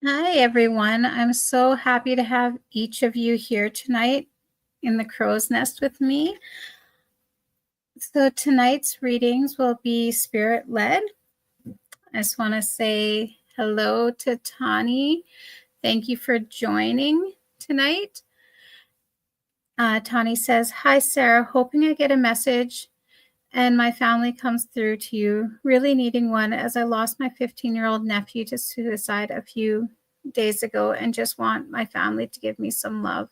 Hi, everyone. I'm so happy to have each of you here tonight in the crow's nest with me. So, tonight's readings will be spirit led. I just want to say hello to Tani. Thank you for joining tonight. Tani says, "Hi, Sarah. Hoping I get a message and my family comes through to you. Really needing one as I lost my 15-year-old nephew to suicide a few days ago and just want my family to give me some love."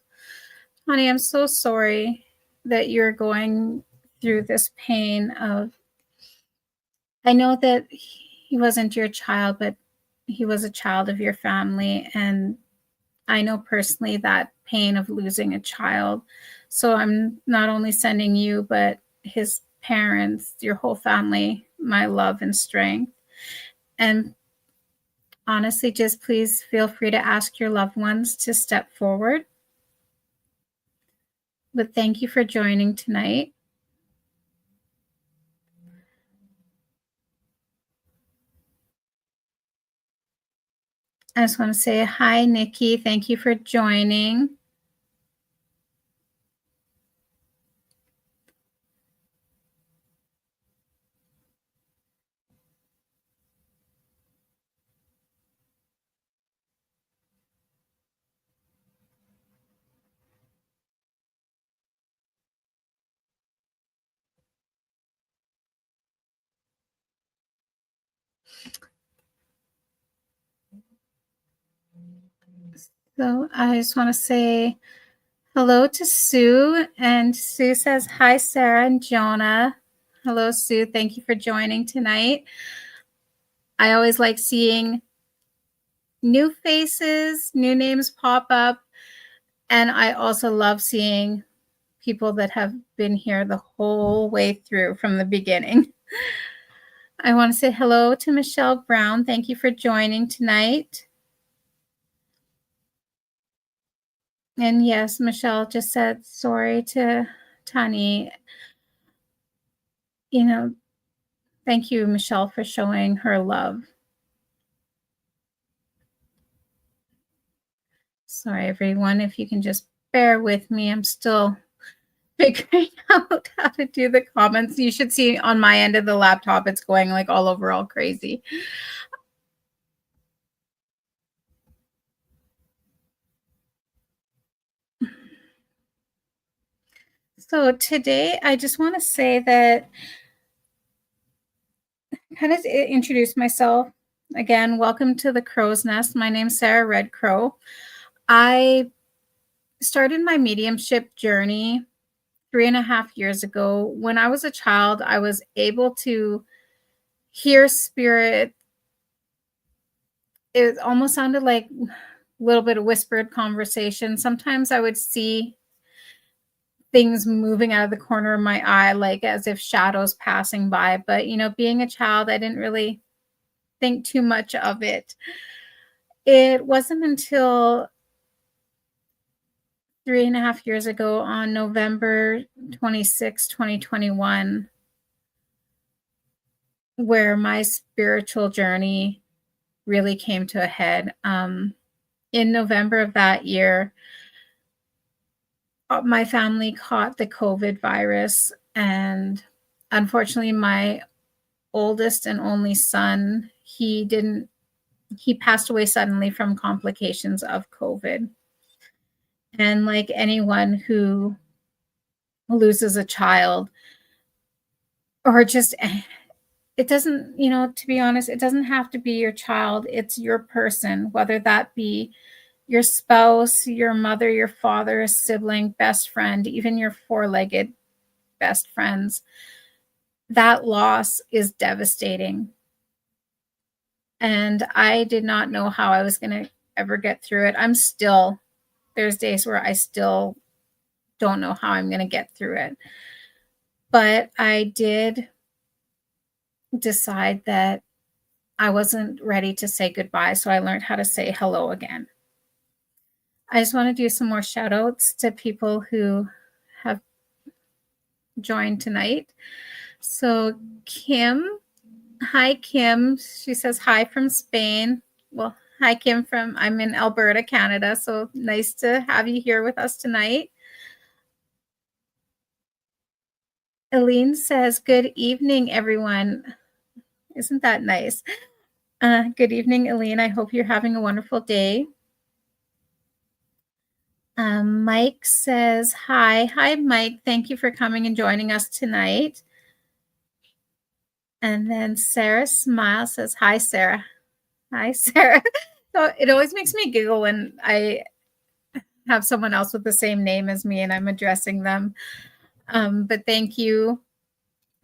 Honey, I'm so sorry that you're going through this pain of, I know that he wasn't your child, but he was a child of your family. And I know personally that pain of losing a child. So I'm not only sending you, but his parents, your whole family, my love and strength. And honestly, just please feel free to ask your loved ones to step forward. But thank you for joining tonight. I just want to say hi, Nikki. Thank you for joining. So I just want to say hello to Sue. And Sue says, "Hi, Sarah and Jonah." Hello, Sue. Thank you for joining tonight. I always like seeing new faces, new names pop up. And I also love seeing people that have been here the whole way through from the beginning. I want to say hello to Michelle Brown. Thank you for joining tonight. And yes, Michelle just said sorry to Tani. You know, thank you, Michelle, for showing her love. Sorry, everyone, if you can just bear with me. I'm still figuring out how to do the comments. You should see on my end of the laptop, it's going like all over, all crazy. So today, I just want to say that, kind of introduce myself. Again, welcome to the Crow's Nest. My name's Sarah Redcrow. I started my mediumship journey 3.5 years ago. When I was a child, I was able to hear spirit. It almost sounded like a little bit of whispered conversation. Sometimes I would see things moving out of the corner of my eye, like as if shadows passing by. But, being a child, I didn't really think too much of it. It wasn't until 3.5 years ago on November 26, 2021, where my spiritual journey really came to a head. In November of that year, my family caught the COVID virus, and unfortunately, my oldest and only son, he passed away suddenly from complications of COVID. And like anyone who loses a child, or just, it doesn't, to be honest, it doesn't have to be your child. It's your person, whether that be your spouse, your mother, your father, a sibling, best friend, even your four-legged best friends. That loss is devastating. And I did not know how I was going to ever get through it. There's days where I still don't know how I'm going to get through it. But I did decide that I wasn't ready to say goodbye, so I learned how to say hello again. I just want to do some more shout outs to people who have joined tonight. So Kim, hi Kim. She says hi from Spain. Well, hi Kim I'm in Alberta, Canada. So nice to have you here with us tonight. Aline says, good evening, everyone. Isn't that nice? Good evening, Aline. I hope you're having a wonderful day. Mike says, hi. Hi, Mike. Thank you for coming and joining us tonight. And then Sarah Smile says, hi, Sarah. Hi, Sarah. So it always makes me giggle when I have someone else with the same name as me and I'm addressing them. But thank you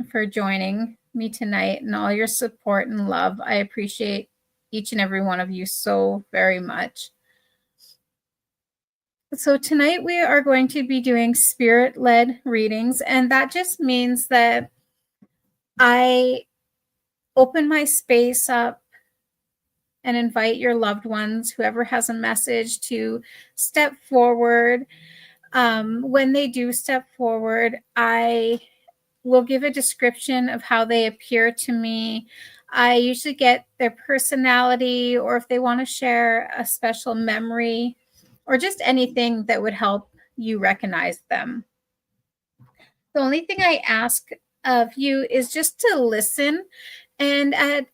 for joining me tonight and all your support and love. I appreciate each and every one of you so very much. So tonight we are going to be doing spirit-led readings, and that just means that I open my space up and invite your loved ones, whoever has a message, to step forward. When they do step forward, I will give a description of how they appear to me. I usually get their personality, or if they want to share a special memory, or just anything that would help you recognize them. The only thing I ask of you is just to listen, and at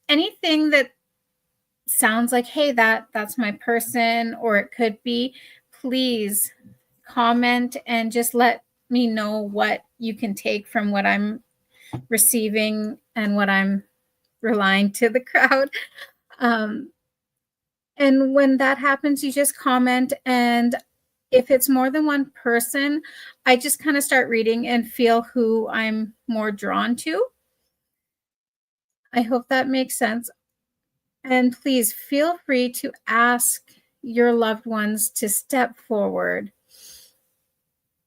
anything that sounds like, hey, that's my person, or it could be, please comment and just let me know what you can take from what I'm receiving and what I'm relying to the crowd. And when that happens, you just comment. And if it's more than one person, I just kind of start reading and feel who I'm more drawn to. I hope that makes sense. And please feel free to ask your loved ones to step forward.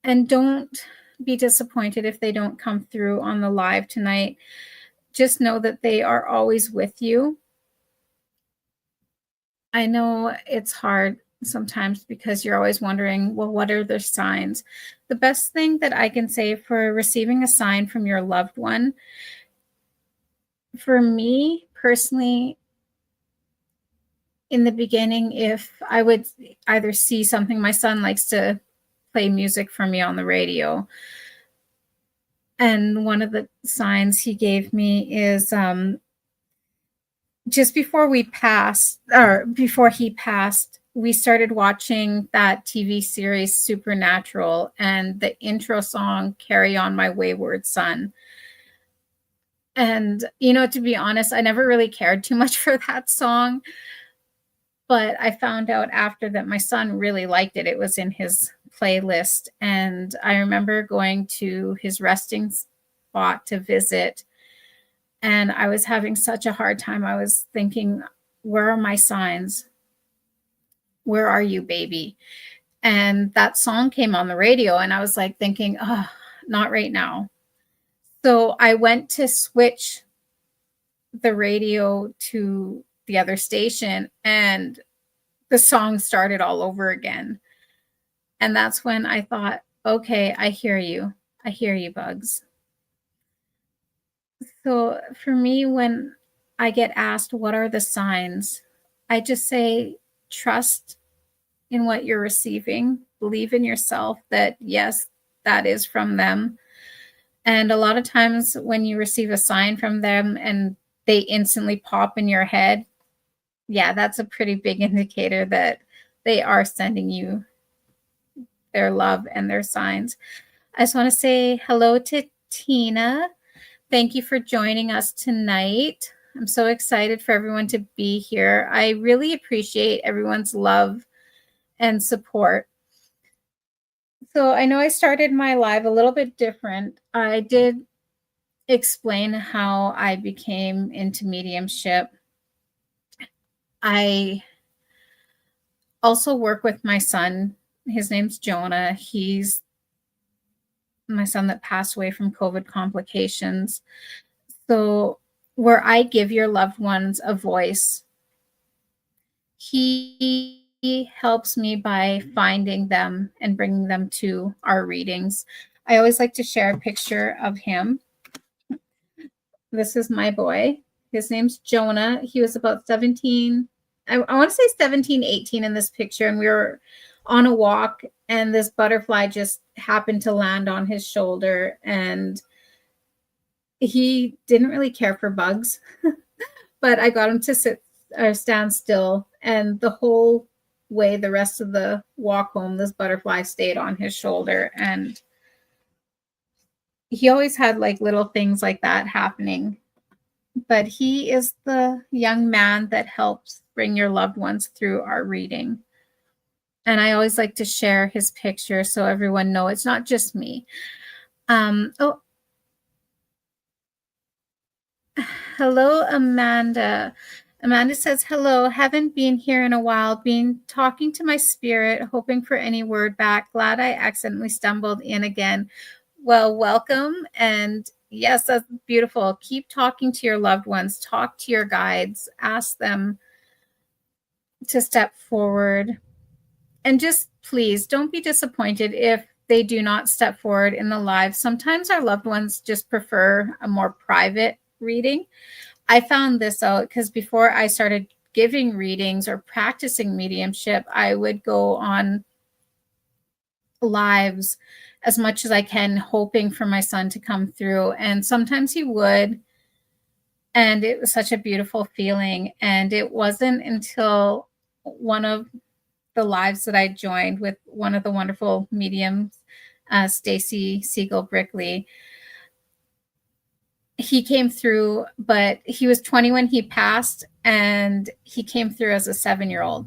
And don't be disappointed if they don't come through on the live tonight. Just know that they are always with you. I know it's hard sometimes because you're always wondering, well, what are the signs? The best thing that I can say for receiving a sign from your loved one, for me personally, in the beginning, if I would either see something, my son likes to play music for me on the radio. And one of the signs he gave me is just before he passed, we started watching that TV series Supernatural, and the intro song, Carry On My Wayward Son. And, to be honest, I never really cared too much for that song. But I found out after that my son really liked it. It was in his playlist. And I remember going to his resting spot to visit, and I was having such a hard time. I was thinking, where are my signs? Where are you, baby? And that song came on the radio, and I was like thinking, oh, not right now. So I went to switch the radio to the other station, and the song started all over again. And that's when I thought, okay, I hear you. I hear you, Bugs. So for me, when I get asked, what are the signs? I just say, trust in what you're receiving, believe in yourself that, yes, that is from them. And a lot of times when you receive a sign from them and they instantly pop in your head, yeah, that's a pretty big indicator that they are sending you their love and their signs. I just want to say hello to Tina. Thank you for joining us tonight. I'm so excited for everyone to be here. I really appreciate everyone's love and support. So I know I started my live a little bit different. I did explain how I became into mediumship. I also work with my son. His name's Jonah. He's my son that passed away from COVID complications. So where I give your loved ones a voice, he helps me by finding them and bringing them to our readings. I always like to share a picture of him. This is my boy. His name's Jonah. He was about 17. I want to say 17, 18 in this picture. And we were on a walk, and this butterfly just happened to land on his shoulder. And he didn't really care for bugs, but I got him to sit or stand still. And the whole way, the rest of the walk home, this butterfly stayed on his shoulder. And he always had like little things like that happening. But he is the young man that helps bring your loved ones through our reading. And I always like to share his picture so everyone knows it's not just me. Hello, Amanda. Amanda says, hello, haven't been here in a while, been talking to my spirit, hoping for any word back. Glad I accidentally stumbled in again. Well, welcome. And yes, that's beautiful. Keep talking to your loved ones, talk to your guides, ask them to step forward. And just please don't be disappointed if they do not step forward in the live. Sometimes our loved ones just prefer a more private reading. I found this out because before I started giving readings or practicing mediumship, I would go on lives as much as I can, hoping for my son to come through. And sometimes he would. And it was such a beautiful feeling. And it wasn't until one of the lives that I joined with one of the wonderful mediums, Stacy Siegel Brickley. He came through, but he was 20 when he passed, and he came through as a 7-year-old.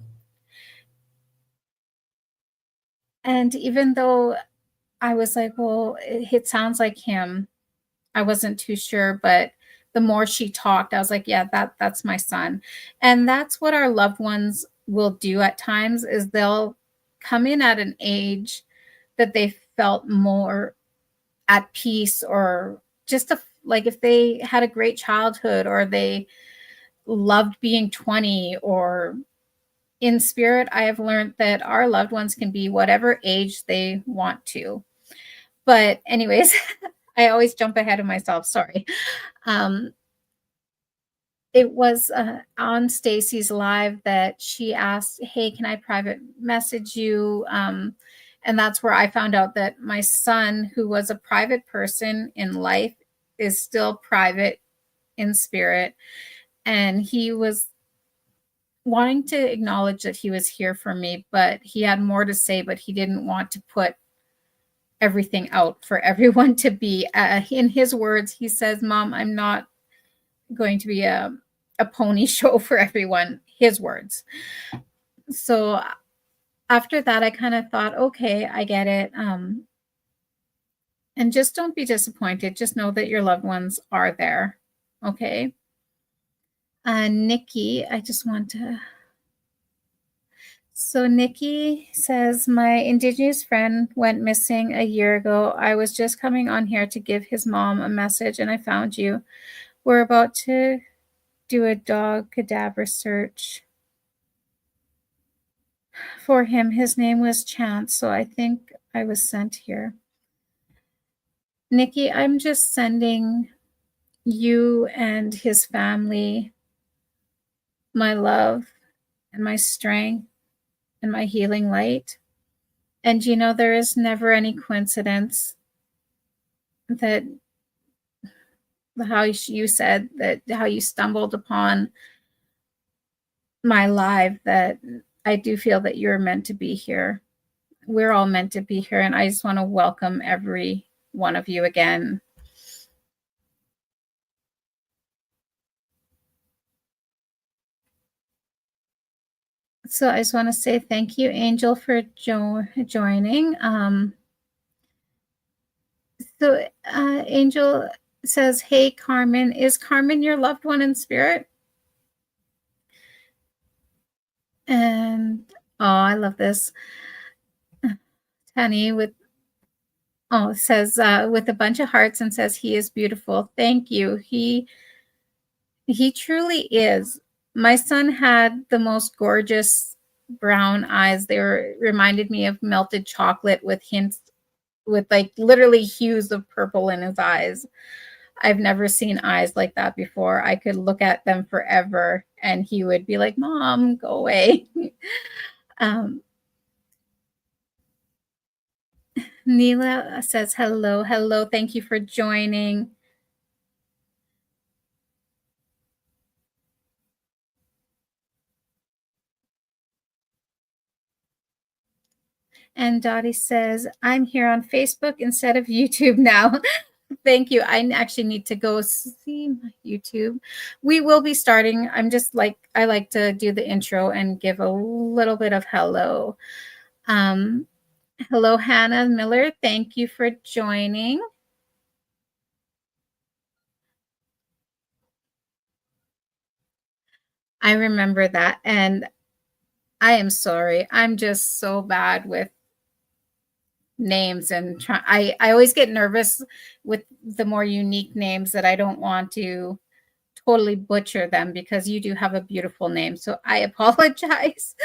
And even though I was like, well, it sounds like him, I wasn't too sure, but the more she talked, I was like, yeah, that's my son. And that's what our loved ones will do at times, is they'll come in at an age that they felt more at peace, or just like if they had a great childhood, or they loved being 20, or in spirit, I have learned that our loved ones can be whatever age they want to. But anyways, I always jump ahead of myself. Sorry. It was on Stacy's live that she asked, hey, can I private message you? And that's where I found out that my son, who was a private person in life, is still private in spirit. And he was wanting to acknowledge that he was here for me, but he had more to say, but he didn't want to put everything out for everyone to be. In his words, he says, Mom, I'm not going to be a pony show for everyone, his words. So after that, I kind of thought, okay, I get it. And just don't be disappointed. Just know that your loved ones are there. Okay. Nikki, I just want to. So Nikki says, my Indigenous friend went missing a year ago. I was just coming on here to give his mom a message and I found you. We're about to do a dog cadaver search for him. His name was Chance, so I think I was sent here. Nikki, I'm just sending you and his family my love and my strength and my healing light. And there is never any coincidence that how you said that how you stumbled upon my live, that I do feel that you're meant to be here. We're all meant to be here. And I just want to welcome every one of you again. So I just want to say thank you, Angel, for joining. Angel says, hey, Carmen, is Carmen your loved one in spirit? And, oh, I love this. Honey says, with a bunch of hearts, and says, he is beautiful. Thank you. He truly is. My son had the most gorgeous brown eyes. They reminded me of melted chocolate with hints, with like literally hues of purple in his eyes. I've never seen eyes like that before. I could look at them forever and he would be like, Mom, go away. Neela says, hello, hello. Thank you for joining. And Dottie says, I'm here on Facebook instead of YouTube now. Thank you. I actually need to go see my YouTube. We will be starting. I'm just like, I like to do the intro and give a little bit of hello. Hello, Hannah Miller. Thank you for joining. I remember that. And I am sorry. I'm just so bad with names and I always get nervous with the more unique names that I don't want to totally butcher them, because you do have a beautiful name. So I apologize.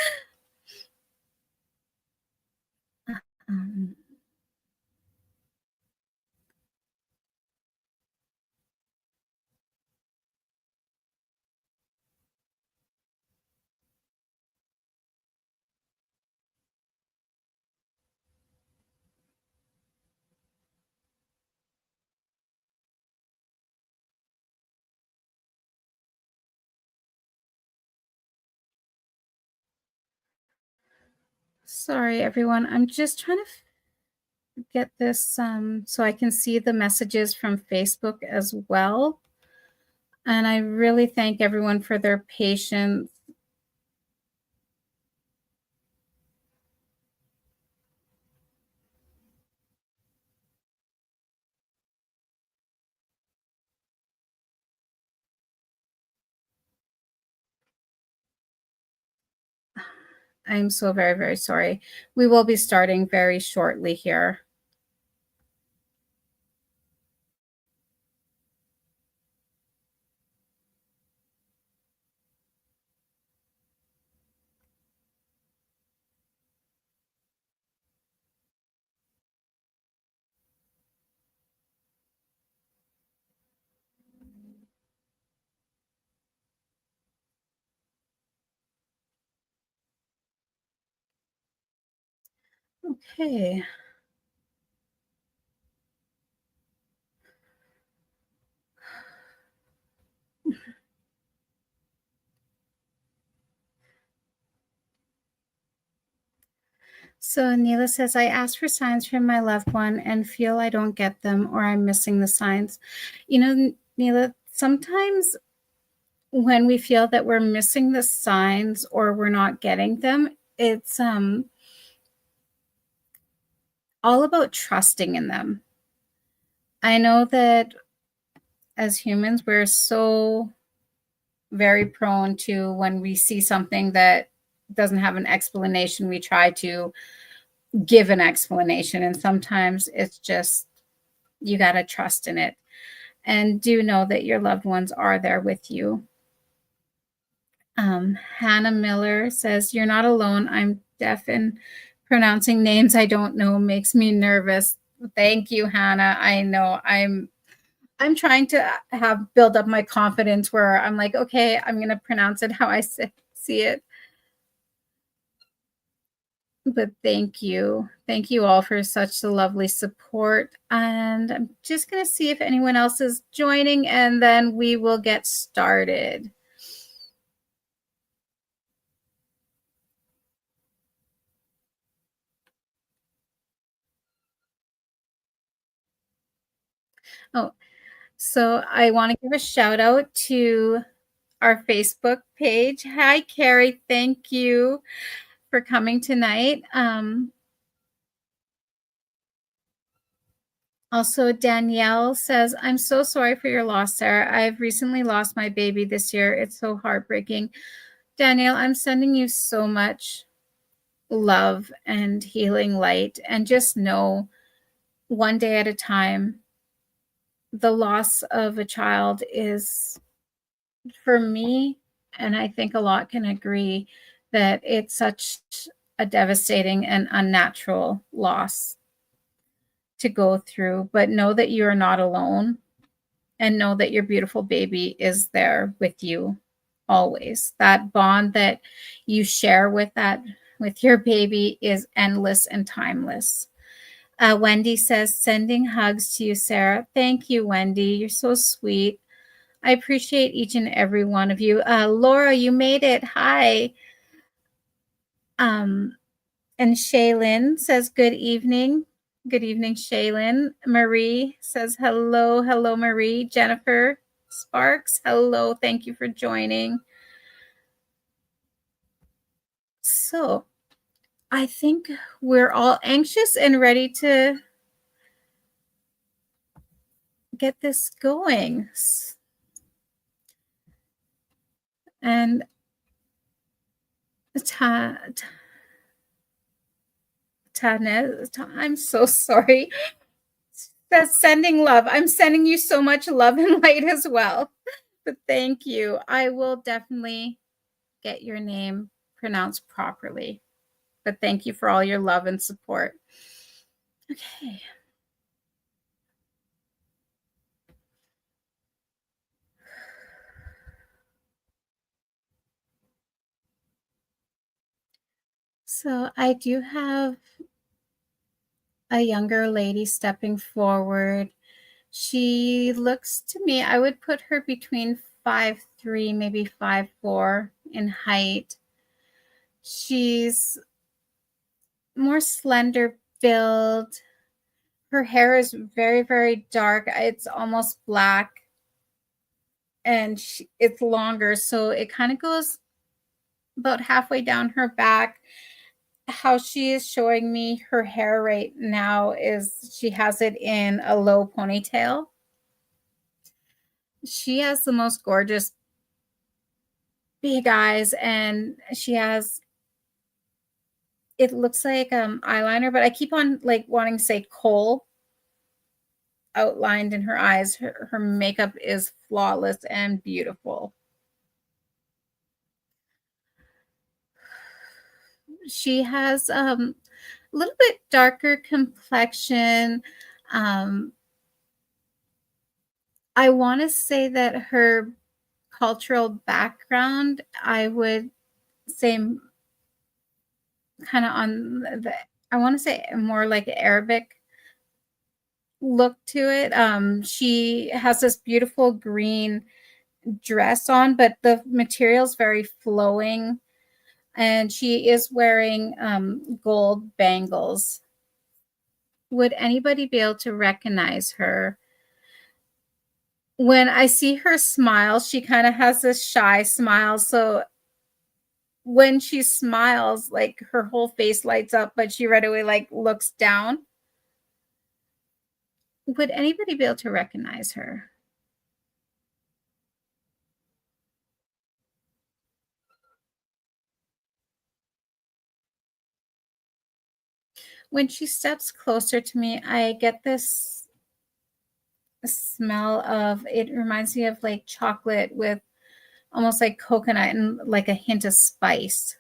Sorry, everyone. I'm just trying to get this so I can see the messages from Facebook as well. And I really thank everyone for their patience. I'm so very, very sorry. We will be starting very shortly here. Okay. So Neela says, I ask for signs from my loved one and feel I don't get them, or I'm missing the signs. Neela, sometimes when we feel that we're missing the signs or we're not getting them, it's all about trusting in them. I know that as humans, we're so very prone to when we see something that doesn't have an explanation, we try to give an explanation. And sometimes it's just, you got to trust in it and do know that your loved ones are there with you. Hannah Miller says, "You're not alone. I'm deaf and pronouncing names I don't know makes me nervous." Thank you, Hannah. I know I'm trying to have build up my confidence where I'm like, okay, I'm going to pronounce it how I see it. But thank you. Thank you all for such a lovely support. And I'm just going to see if anyone else is joining and then we will get started. Oh, so I want to give a shout out to our Facebook page. Hi, Carrie. Thank you for coming tonight. Also, Danielle says, "I'm so sorry for your loss, Sarah. I've recently lost my baby this year. It's so heartbreaking." Danielle, I'm sending you so much love and healing light. And just know, one day at a time, the loss of a child is, for me, and I think a lot can agree, that it's such a devastating and unnatural loss to go through. But know that you are not alone and know that your beautiful baby is there with you always. That bond that you share with your baby is endless and timeless. Wendy says, "Sending hugs to you, Sarah." Thank you, Wendy. You're so sweet. I appreciate each and every one of you. Laura, you made it. Hi. Um, and Shaylin says, "Good evening." Good evening, Shaylin. Marie says, "Hello, hello, Marie." Jennifer Sparks, hello. Thank you for joining. So I think we're all anxious and ready to get this going. And I'm so sorry. That's sending love. I'm sending you so much love and light as well. But thank you. I will definitely get your name pronounced properly. But thank you for all your love and support. Okay. So I do have a younger lady stepping forward. She looks to me, I would put her between 5'3", maybe 5'4" in height. She's more slender build. Her hair is very, very dark. It's almost black. And it's longer, so it kind of goes about halfway down her back. How she is showing me her hair right now is she has it in a low ponytail. She has the most gorgeous big eyes, and she has, it looks like eyeliner, but I keep on like wanting to say kohl outlined in her eyes. Her makeup is flawless and beautiful. She has a little bit darker complexion. um, I want to say that her cultural background, I would say kind of on the, I want to say more like Arabic look to it. She has this beautiful green dress on, but the material's very flowing, and she is wearing gold bangles. Would anybody be able to recognize her? When I see her smile, she kind of has this shy smile. So when she smiles, like her whole face lights up, but she right away like looks down. Would anybody be able to recognize her? When she steps closer to me, I get this smell of, it reminds me of like chocolate with almost like coconut and like a hint of spice.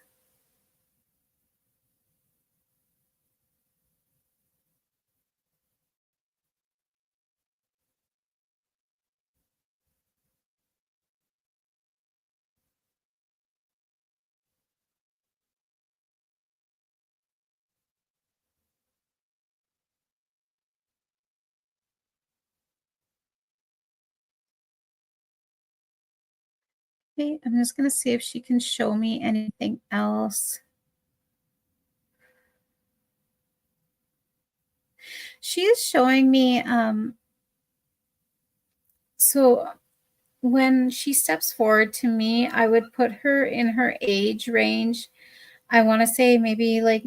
Okay, I'm just going to see if she can show me anything else. She is showing me, so when she steps forward to me, I would put her in her age range. I want to say maybe like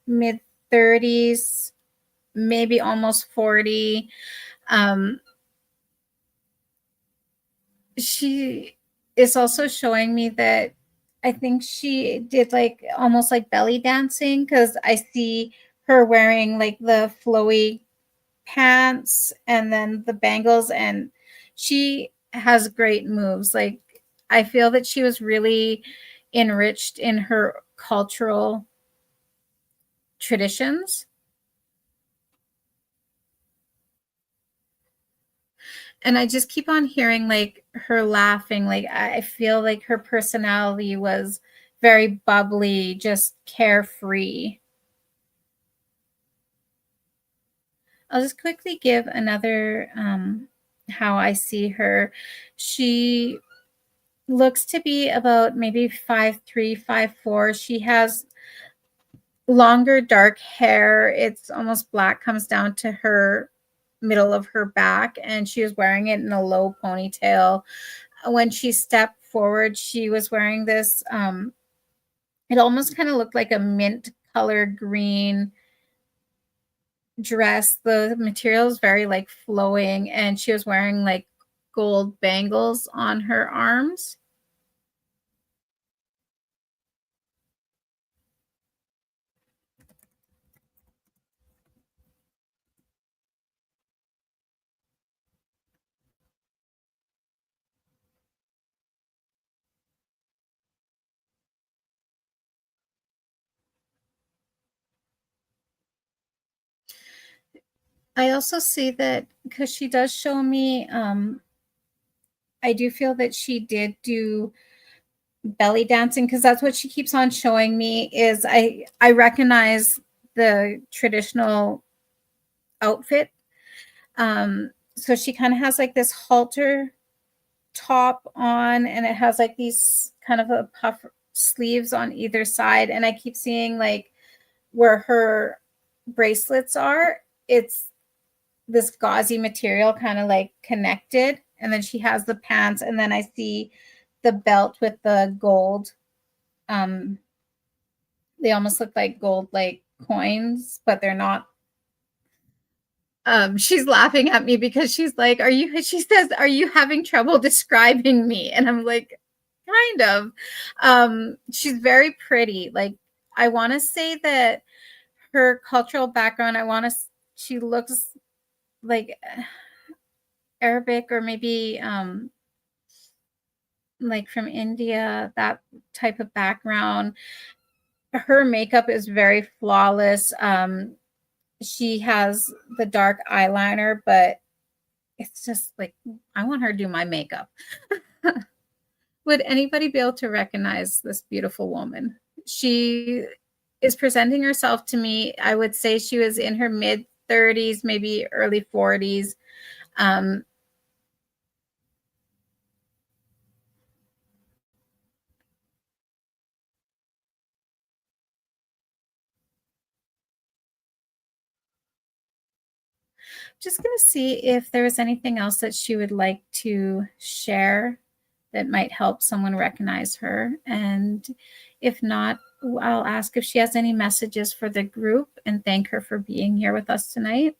mid 30s, maybe almost 40. Um, she is also showing me that I think she did like almost like belly dancing, because I see her wearing like the flowy pants and then the bangles, and she has great moves. Like, I feel that she was really enriched in her cultural traditions. And I just keep on hearing like her laughing. Like, I feel like her personality was very bubbly, just carefree. I'll just quickly give another how I see her. She looks to be about maybe 5'3", 5'4". She has longer dark hair. It's almost black, comes down to her middle of her back, and she was wearing it in a low ponytail. When she stepped forward, she was wearing this it almost kind of looked like a mint color green dress. The material is very like flowing, and she was wearing like gold bangles on her arms. I also see that because she does show me, I do feel that she did do belly dancing, because that's what she keeps on showing me. Is I recognize the traditional outfit. So she kind of has like this halter top on, and it has like these kind of a puff sleeves on either side, and I keep seeing like where her bracelets are, it's this gauzy material kind of like connected, and then she has the pants, and then I see the belt with the gold. um they almost look like gold like coins, but they're not. She's laughing at me because she's like, "Are you?" She says, "Are you having trouble describing me?" And I'm like, "Kind of." She's very pretty. Like, I want to say that her cultural background, I want to. She looks like Arabic, or maybe like from India, that type of background. Her makeup is very flawless. She has the dark eyeliner, but it's just like, I want her to do my makeup. Would anybody be able to recognize this beautiful woman? She is presenting herself to me. I would say she was in her mid 30s, maybe early 40s. Um, just going to see if there was anything else that she would like to share that might help someone recognize her. And if not, I'll ask if she has any messages for the group and thank her for being here with us tonight.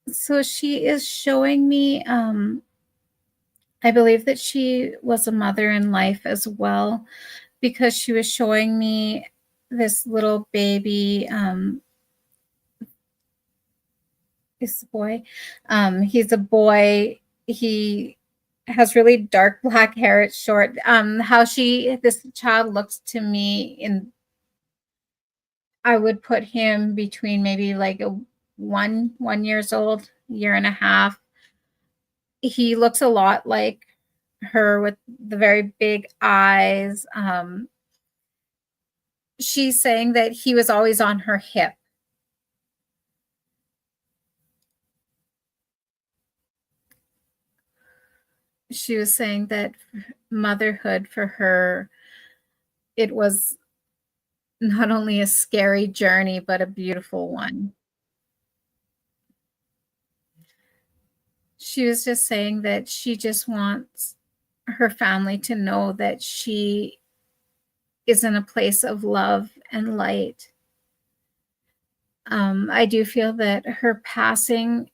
So she is showing me, I believe that she was a mother in life as well, because she was showing me this little baby. This boy, he's a boy. He has really dark black hair. It's short. How this child looks to me, in I would put him between maybe like a 1 years old, year and a half. He looks a lot like her with the very big eyes. She's saying that he was always on her hip. She was saying that motherhood for her, it was not only a scary journey, but a beautiful one. She was just saying that she just wants her family to know that she is in a place of love and light. I do feel that her passing,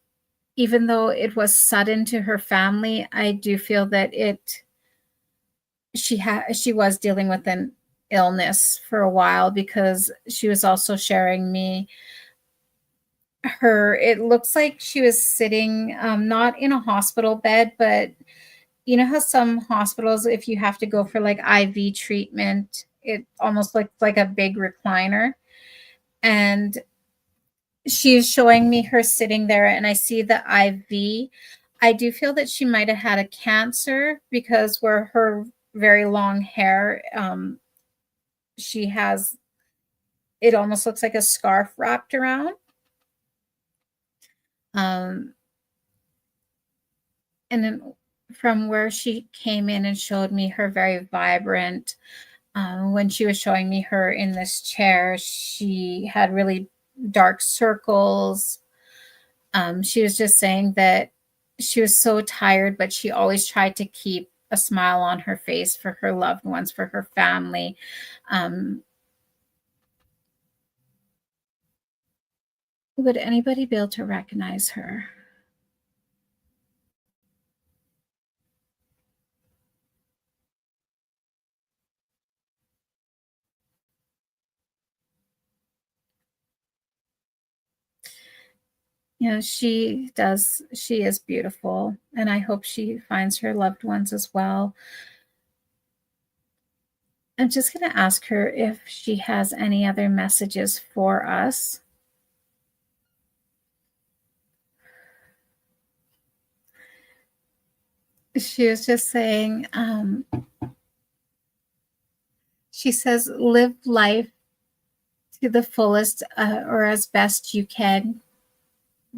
even though it was sudden to her family, I do feel that she was dealing with an illness for a while, because she was also sharing me her it looks like she was sitting, not in a hospital bed, but you know how some hospitals, if you have to go for like IV treatment, it almost looks like a big recliner. And she's showing me her sitting there, and I see the IV. I do feel that she might have had a cancer, because where her very long hair, she has, it almost looks like a scarf wrapped around. Um, and then from where she came in and showed me her very vibrant, when she was showing me her in this chair, she had really dark circles. She was just saying that she was so tired, but she always tried to keep a smile on her face for her loved ones, for her family. Um, would anybody be able to recognize her? You know, she is beautiful, and I hope she finds her loved ones as well. I'm just going to ask her if she has any other messages for us. She was just saying, she says, live life to the fullest, or as best you can.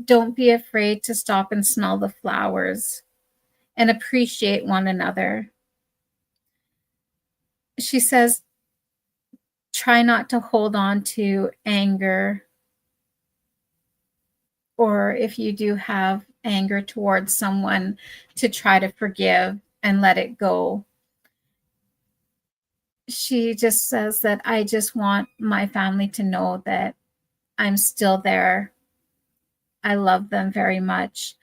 Don't be afraid to stop and smell the flowers and appreciate one another. She says, try not to hold on to anger, or if you do have anger towards someone, to try to forgive and let it go. She just says that I just want my family to know that I'm still there. I love them very much.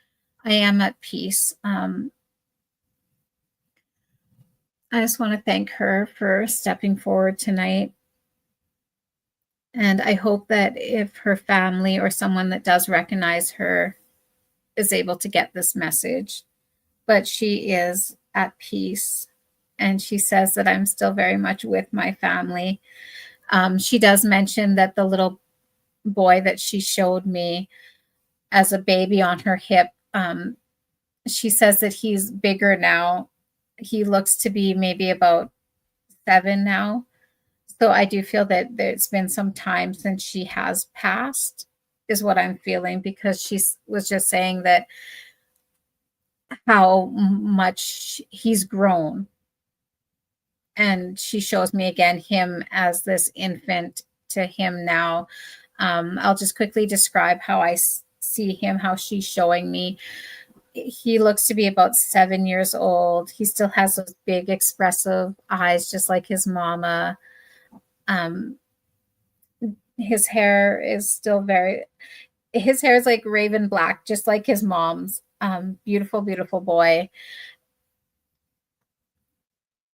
I am at peace. I just want to thank her for stepping forward tonight. And I hope that if her family or someone that does recognize her is able to get this message. But she is at peace. And she says that I'm still very much with my family. She does mention that the little boy that she showed me as a baby on her hip, she says that he's bigger now. He looks to be maybe about 7 now. So I do feel that there's been some time since she has passed, is what I'm feeling, because she was just saying that how much he's grown. And she shows me again him as this infant to him now. I'll just quickly describe how I see him, how she's showing me. He looks to be about 7 years old. He still has those big expressive eyes, just like his mama. Um, his hair is still very, his hair is like raven black, just like his mom's. Beautiful, beautiful boy.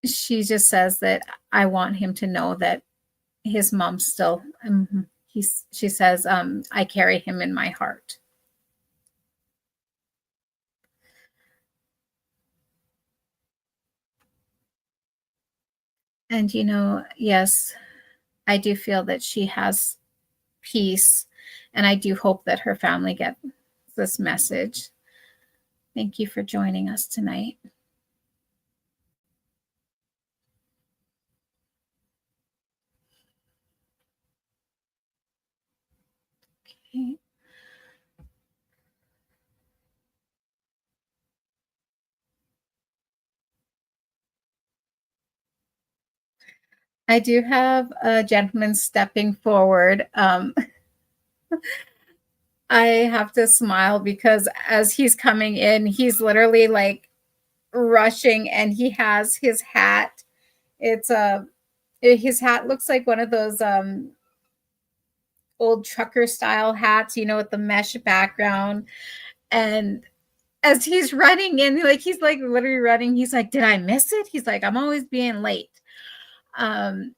She just says that I want him to know that his mom's still, she says, I carry him in my heart. And, yes, I do feel that she has peace, and I do hope that her family gets this message. Thank you for joining us tonight. Okay. I do have a gentleman stepping forward. I have to smile because as he's coming in, he's literally like rushing, and he has his hat. It's his hat looks like one of those old trucker style hats, with the mesh background. And as he's running in, like he's like literally running, he's like, "Did I miss it?" He's like, "I'm always being late." Um,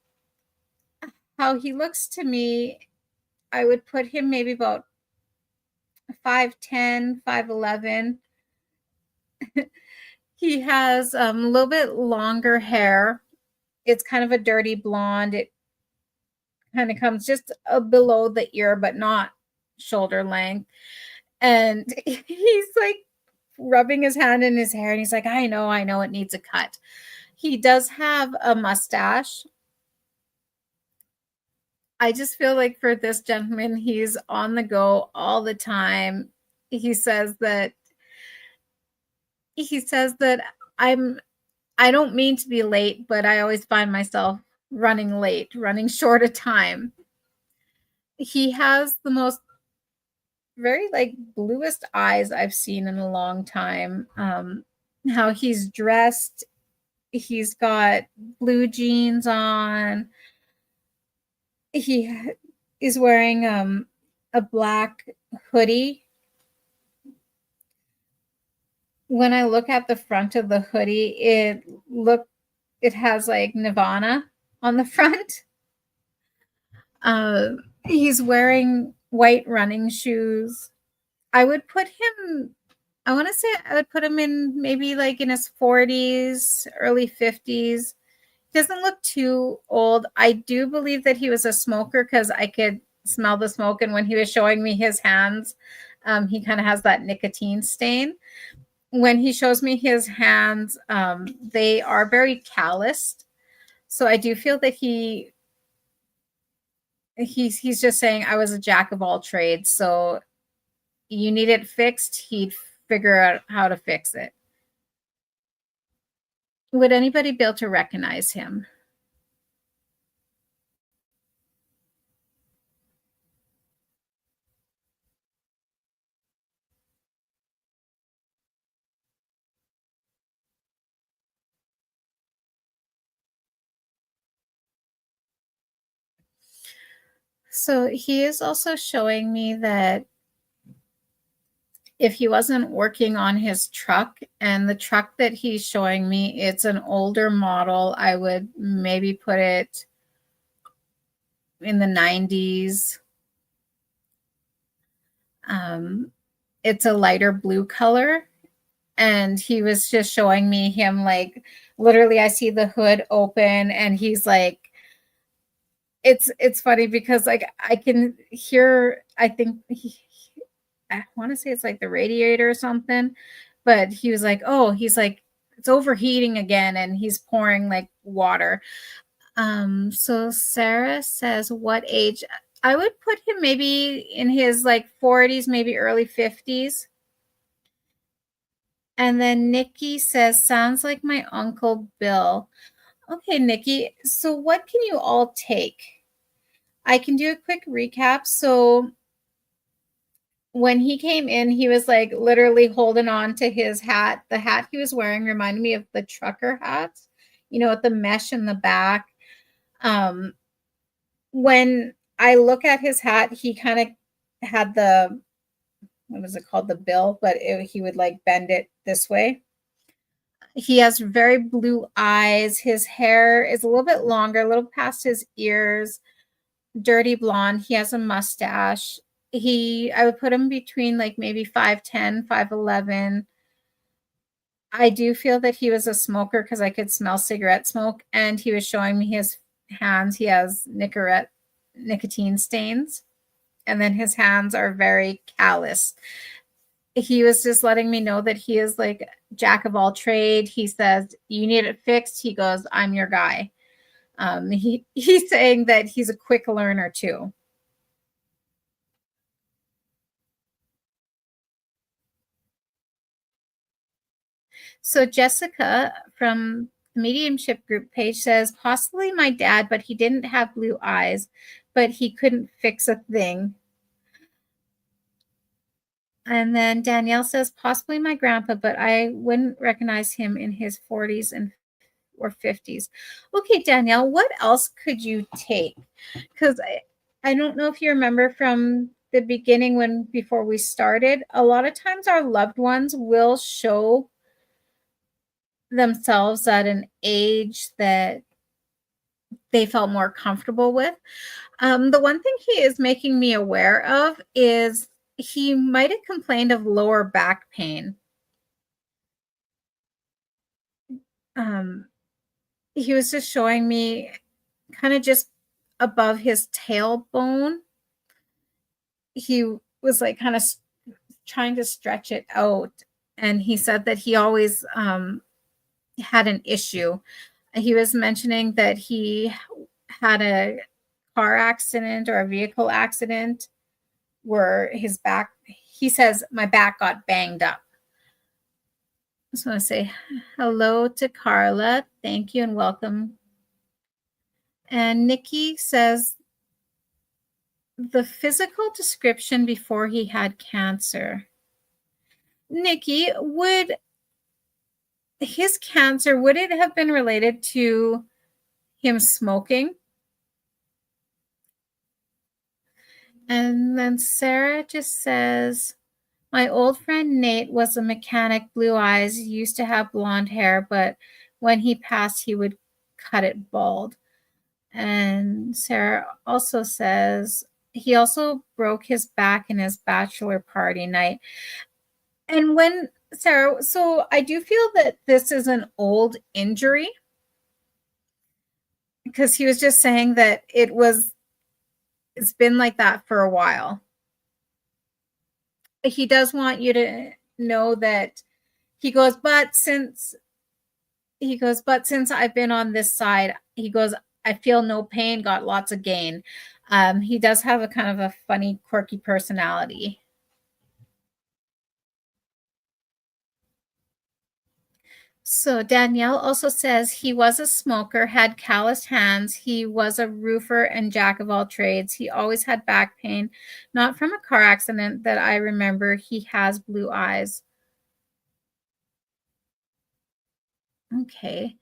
how he looks to me, I would put him maybe about 5'10", 5'11". He has a little bit longer hair. It's kind of a dirty blonde. It kind of comes just below the ear, but not shoulder length. And he's like rubbing his hand in his hair, and he's like, I know it needs a cut. He does have a mustache. I just feel like for this gentleman, he's on the go all the time. He says that he says that I don't mean to be late, but I always find myself running late, running short of time. He has the most very like bluest eyes I've seen in a long time. How he's dressed, he's got blue jeans on. He is wearing a black hoodie. When I look at the front of the hoodie, it has like Nirvana on the front. He's wearing white running shoes. I would put him, I want to say I would put him in maybe like in his 40s, early 50s. He doesn't look too old. I do believe that he was a smoker because I could smell the smoke. And when he was showing me his hands, he kind of has that nicotine stain. When he shows me his hands, they are very calloused. So I do feel that he's just saying I was a jack of all trades. So you need it fixed, he'd figure out how to fix it. Would anybody be able to recognize him? So he is also showing me that if he wasn't working on his truck, and the truck that he's showing me, it's an older model, I would maybe put it in the 90s. It's a lighter blue color. And he was just showing me him like literally I see the hood open, and he's like, it's funny because like I can hear, I think I want to say it's like the radiator or something, but he was like, oh, he's like, it's overheating again, and he's pouring like water. So Sarah says, what age? I would put him maybe in his like 40s, maybe early 50s. And then Nikki says, sounds like my Uncle Bill. Okay, Nikki, so what can you all take? I can do a quick recap. So when he came in, he was like literally holding on to his hat. The hat he was wearing reminded me of the trucker hats, with the mesh in the back. When I look at his hat, he kind of had the what is it called? The bill, but he would like bend it this way. He has very blue eyes. His hair is a little bit longer, a little past his ears, dirty blonde. He has a mustache. I would put him between like maybe 5'10, 5'11. I do feel that he was a smoker because I could smell cigarette smoke, and he was showing me his hands. He has nicotine stains, and then his hands are very callous. He was just letting me know that he is like jack of all trade. He says, "You need it fixed." He goes, "I'm your guy." He's saying that he's a quick learner too. So Jessica from the mediumship group page says, possibly my dad, but he didn't have blue eyes, but he couldn't fix a thing. And then Danielle says, possibly my grandpa, but I wouldn't recognize him in his 40s and or 50s. Okay, Danielle, what else could you take? Because I don't know if you remember from the beginning when before we started, a lot of times our loved ones will show themselves at an age that they felt more comfortable with. The one thing he is making me aware of is he might have complained of lower back pain. Um, he was just showing me kind of just above his tailbone. He was like kind of trying to stretch it out. And he said that he always had an issue. He was mentioning that he had a car accident or a vehicle accident where his back, he says, my back got banged up. I just want to say hello to Carla. Thank you and welcome. And Nikki says the physical description before he had cancer. Nikki, would his cancer, would it have been related to him smoking? And then Sarah just says, my old friend Nate was a mechanic, blue eyes, used to have blonde hair, but when he passed, he would cut it bald. And Sarah also says he also broke his back in his bachelor party night. And when Sarah, so I do feel that this is an old injury because he was just saying that it's been like that for a while. He does want you to know that he goes, but since I've been on this side, he goes, I feel no pain, got lots of gain. He does have a kind of a funny, quirky personality. So Danielle also says he was a smoker, had calloused hands. He was a roofer and jack of all trades. He always had back pain, not from a car accident that I remember. He has blue eyes. Okay.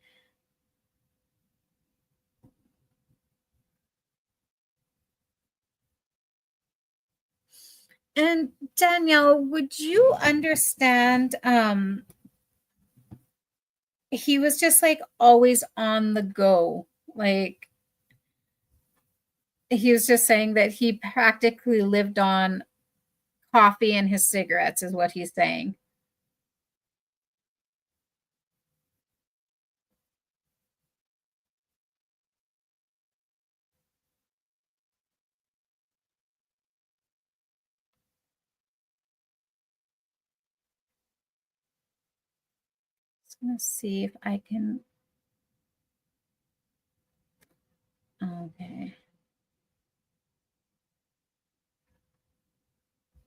And Danielle, would you understand? He was just like always on the go. Like he was just saying that he practically lived on coffee and his cigarettes, is what he's saying. Just gonna see if I can. Okay.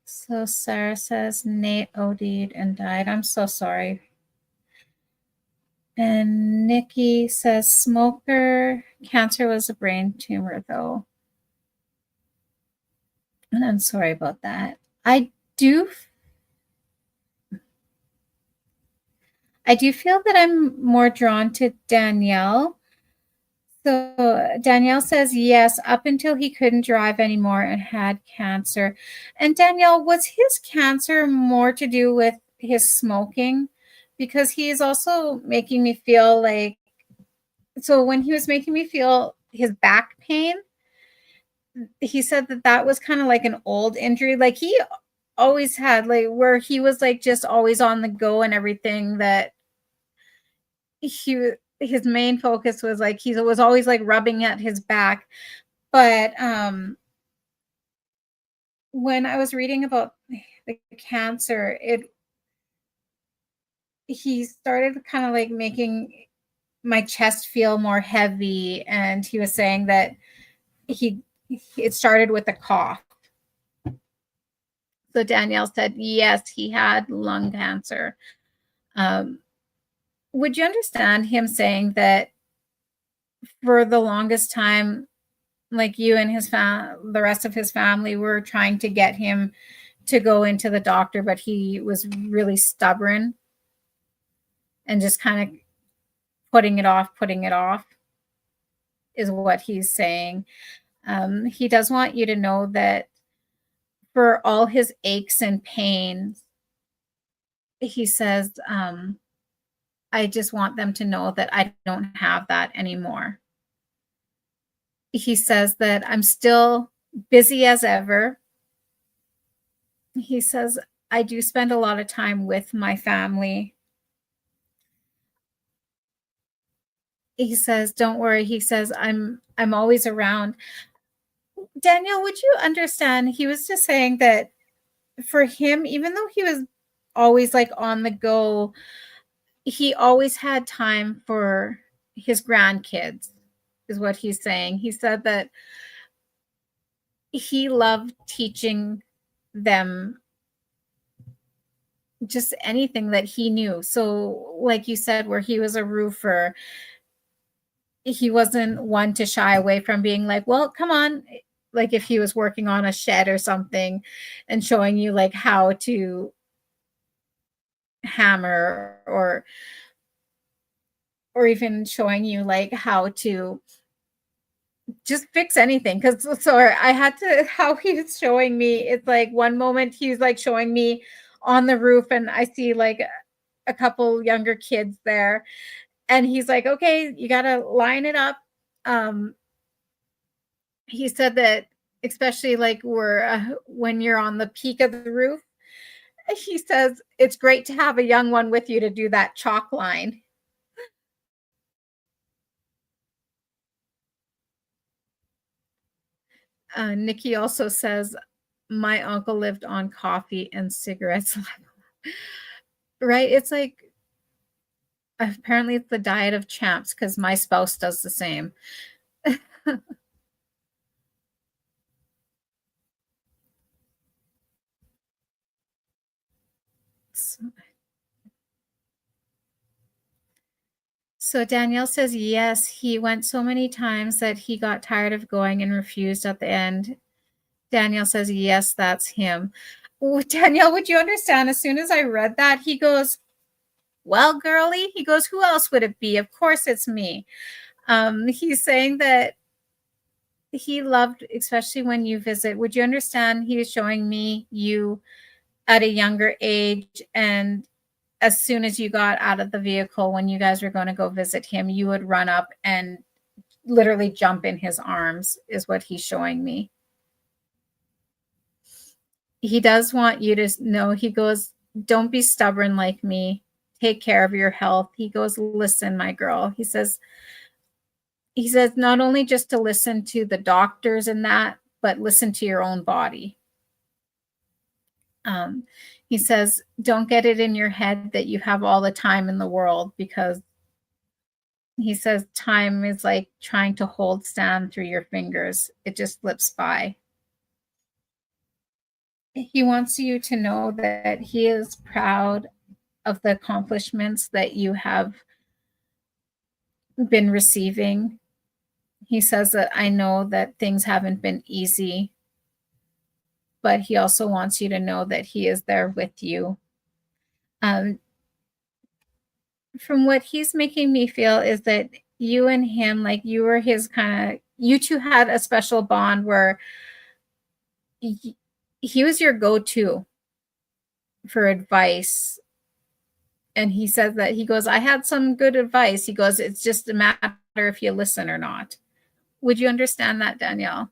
So Sarah says Nate OD'd and died. I'm so sorry. And Nikki says smoker. Cancer was a brain tumor, though. And I'm sorry about that. Do I do feel that I'm more drawn to Danielle So Danielle says yes, up until he couldn't drive anymore and had cancer. And Danielle, was his cancer more to do with his smoking? Because he is also making me feel like, so when he was making me feel his back pain, he said that that was kind of like an old injury. Like he always had, like, where he was like just always on the go and everything, that he his main focus was like he was always like rubbing at his back. But when I was reading about the cancer, it he started kind of like making my chest feel more heavy, and he was saying that he it started with a cough. So Danielle said yes, he had lung cancer. um, would you understand him saying that for the longest time, like you and the rest of his family were trying to get him to go into the doctor, but he was really stubborn and just kind of putting it off, is what he's saying. He does want you to know that for all his aches and pains, he says, I just want them to know that I don't have that anymore. He says that I'm still busy as ever. He says, I do spend a lot of time with my family. He says, don't worry. He says, I'm always around. Danielle, would you understand? He was just saying that for him, even though he was always like on the go, he always had time for his grandkids, is what he's saying. He said that he loved teaching them just anything that he knew. So, like you said, where he was a roofer, he wasn't one to shy away from being like, well, come on. Like if he was working on a shed or something and showing you like how to hammer, or even showing you like how to just fix anything. Because so I had to, how he was showing me, it's like one moment he's like showing me on the roof and I see like a couple younger kids there, and he's like, okay, you got to line it up. um he said that especially like when you're on the peak of the roof, he says it's great to have a young one with you to do that chalk line. Nikki also says my uncle lived on coffee and cigarettes. Right, it's like apparently it's the diet of champs, because my spouse does the same. So Danielle says yes, he went so many times that he got tired of going and refused at the end. Danielle says yes, that's him. Danielle, would you understand? As soon as I read that, he goes, well, girly, he goes, who else would it be? Of course it's me. He's saying that he loved, especially when you visit. Would you understand? He was showing me you at a younger age, and as soon as you got out of the vehicle, when you guys were going to go visit him, you would run up and literally jump in his arms, is what he's showing me. He does want you to know, he goes, don't be stubborn like me. Take care of your health. He goes, listen, my girl. He says not only just to listen to the doctors and that, but listen to your own body. Um, he says, don't get it in your head that you have all the time in the world, because he says time is like trying to hold sand through your fingers. It just slips by. He wants you to know that he is proud of the accomplishments that you have been receiving. He says that I know that things haven't been easy, but he also wants you to know that he is there with you. Um, from what he's making me feel is that you and him, like you were his kind of, you two had a special bond where he was your go-to for advice. And he says that, he goes, I had some good advice. He goes, it's just a matter if you listen or not. Would you understand that, Danielle?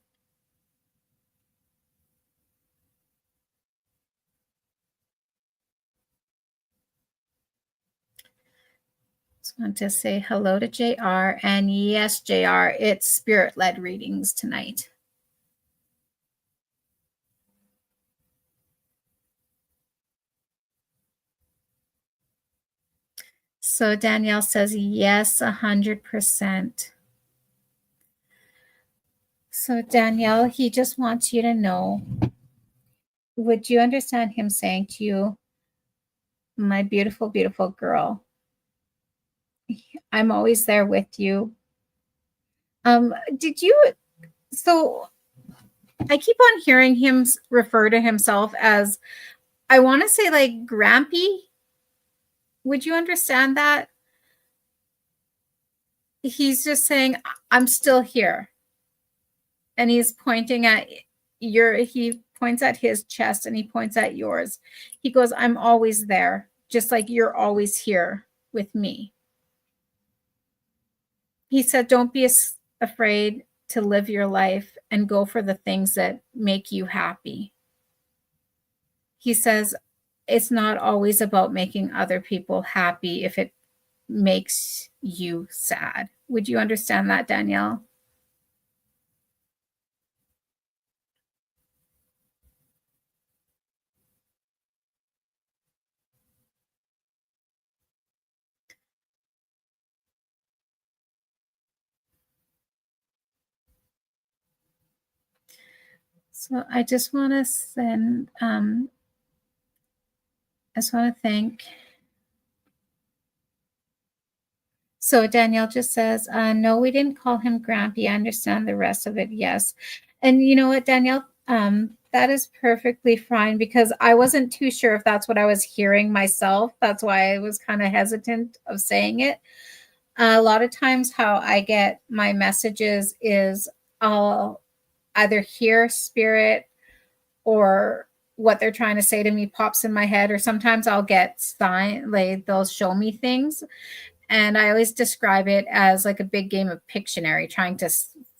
Just want to say hello to JR. And yes, JR, it's spirit-led readings tonight. So Danielle says, yes, 100%. So Danielle, he just wants you to know, would you understand him saying to you, my beautiful, beautiful girl, I'm always there with you. Did you, so I keep on hearing him refer to himself as, I want to say like Grampy. Would you understand that? He's just saying, I'm still here. And he's pointing at he points at his chest and he points at yours. He goes, I'm always there, just like you're always here with me. He said, don't be afraid to live your life and go for the things that make you happy. He says, it's not always about making other people happy if it makes you sad. Would you understand that, Danielle? So I just want to send, I just want to thank. So Danielle just says, no, we didn't call him Grampy. I understand the rest of it. Yes. And you know what, Danielle, that is perfectly fine because I wasn't too sure if that's what I was hearing myself. That's why I was kind of hesitant of saying it. A lot of times how I get my messages is I'll either hear spirit or what they're trying to say to me pops in my head, or sometimes I'll get sign, like they'll show me things. And I always describe it as like a big game of Pictionary, trying to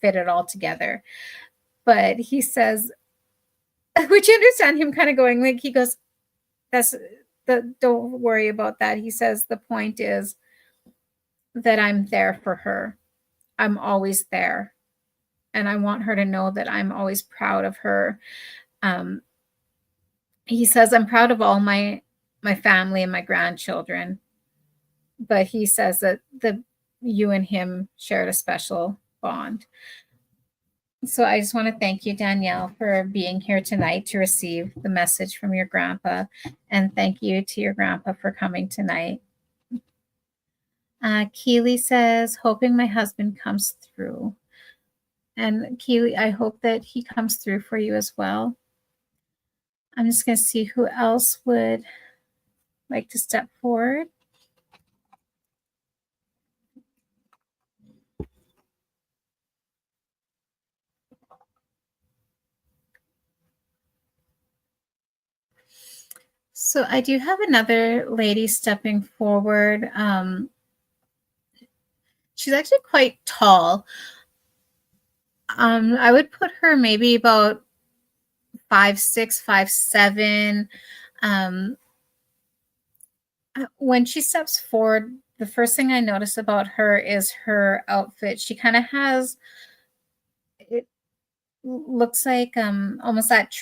fit it all together. But he says, would you understand him kind of going like, he goes, that's don't worry about that. He says, the point is that I'm there for her. I'm always there. And I want her to know that I'm always proud of her. Um, he says, I'm proud of all my family and my grandchildren. But he says that you and him shared a special bond. So I just want to thank you, Danielle, for being here tonight to receive the message from your grandpa. And thank you to your grandpa for coming tonight. Keely says, hoping my husband comes through. And Keely, I hope that he comes through for you as well. I'm just going to see who else would like to step forward. So I do have another lady stepping forward. She's actually quite tall. I would put her maybe about 5'6", 5'7". When she steps forward, the first thing I notice about her is her outfit. She kind of has, it looks like almost that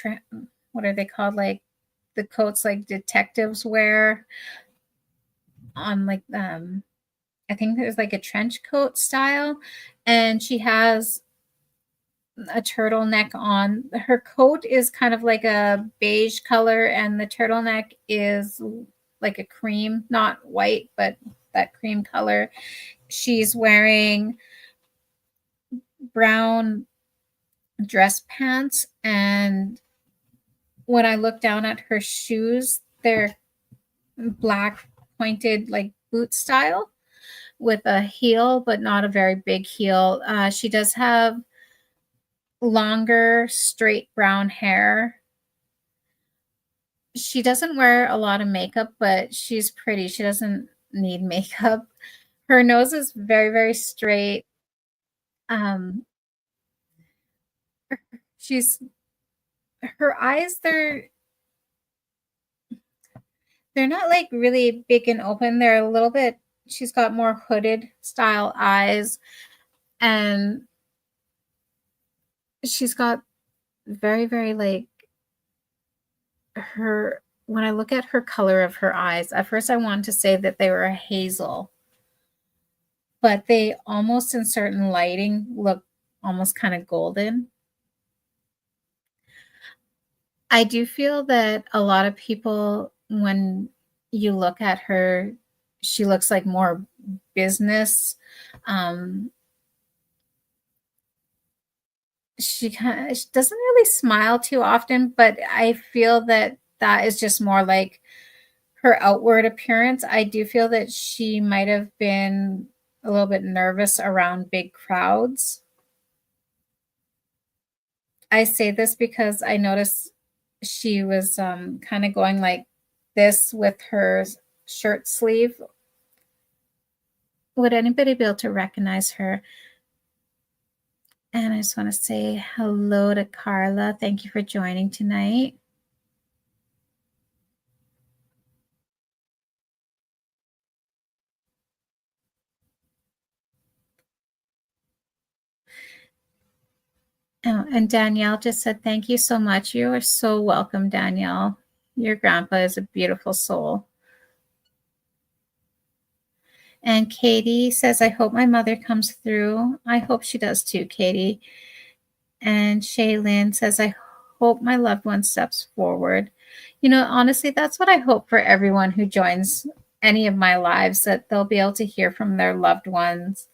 what are they called, like the coats like detectives wear on, like I think there's like a trench coat style, and she has a turtleneck on. Her coat is kind of like a beige color, and the turtleneck is like a cream, not white, but that cream color. She's wearing brown dress pants, and when I look down at her shoes, they're black pointed like boot style. with a heel, but not a very big heel. She does have longer, straight brown hair. She doesn't wear a lot of makeup, but she's pretty. She doesn't need makeup. Her nose is very, very straight. Um, she's her eyes, they're not like really big and open. They're a little bit, she's got more hooded style eyes, and she's got very, very like her, when I look at her color of her eyes, at first I wanted to say that they were a hazel, but they almost in certain lighting look almost kind of golden. I do feel that a lot of people, when you look at her, she looks like more business. Um, she doesn't really smile too often, but I feel that that is just more like her outward appearance. I do feel that she might have been a little bit nervous around big crowds. I say this because I noticed she was kind of going like this with her shirt sleeve. Would anybody be able to recognize her? And I just want to say hello to Carla. Thank you for joining tonight. Oh, and Danielle just said, thank you so much. You are so welcome, Danielle. Your grandpa is a beautiful soul. And Katie says, I hope my mother comes through. I hope she does too, Katie. And Shaylin says, I hope my loved one steps forward. You know, honestly, that's what I hope for everyone who joins any of my lives, that they'll be able to hear from their loved ones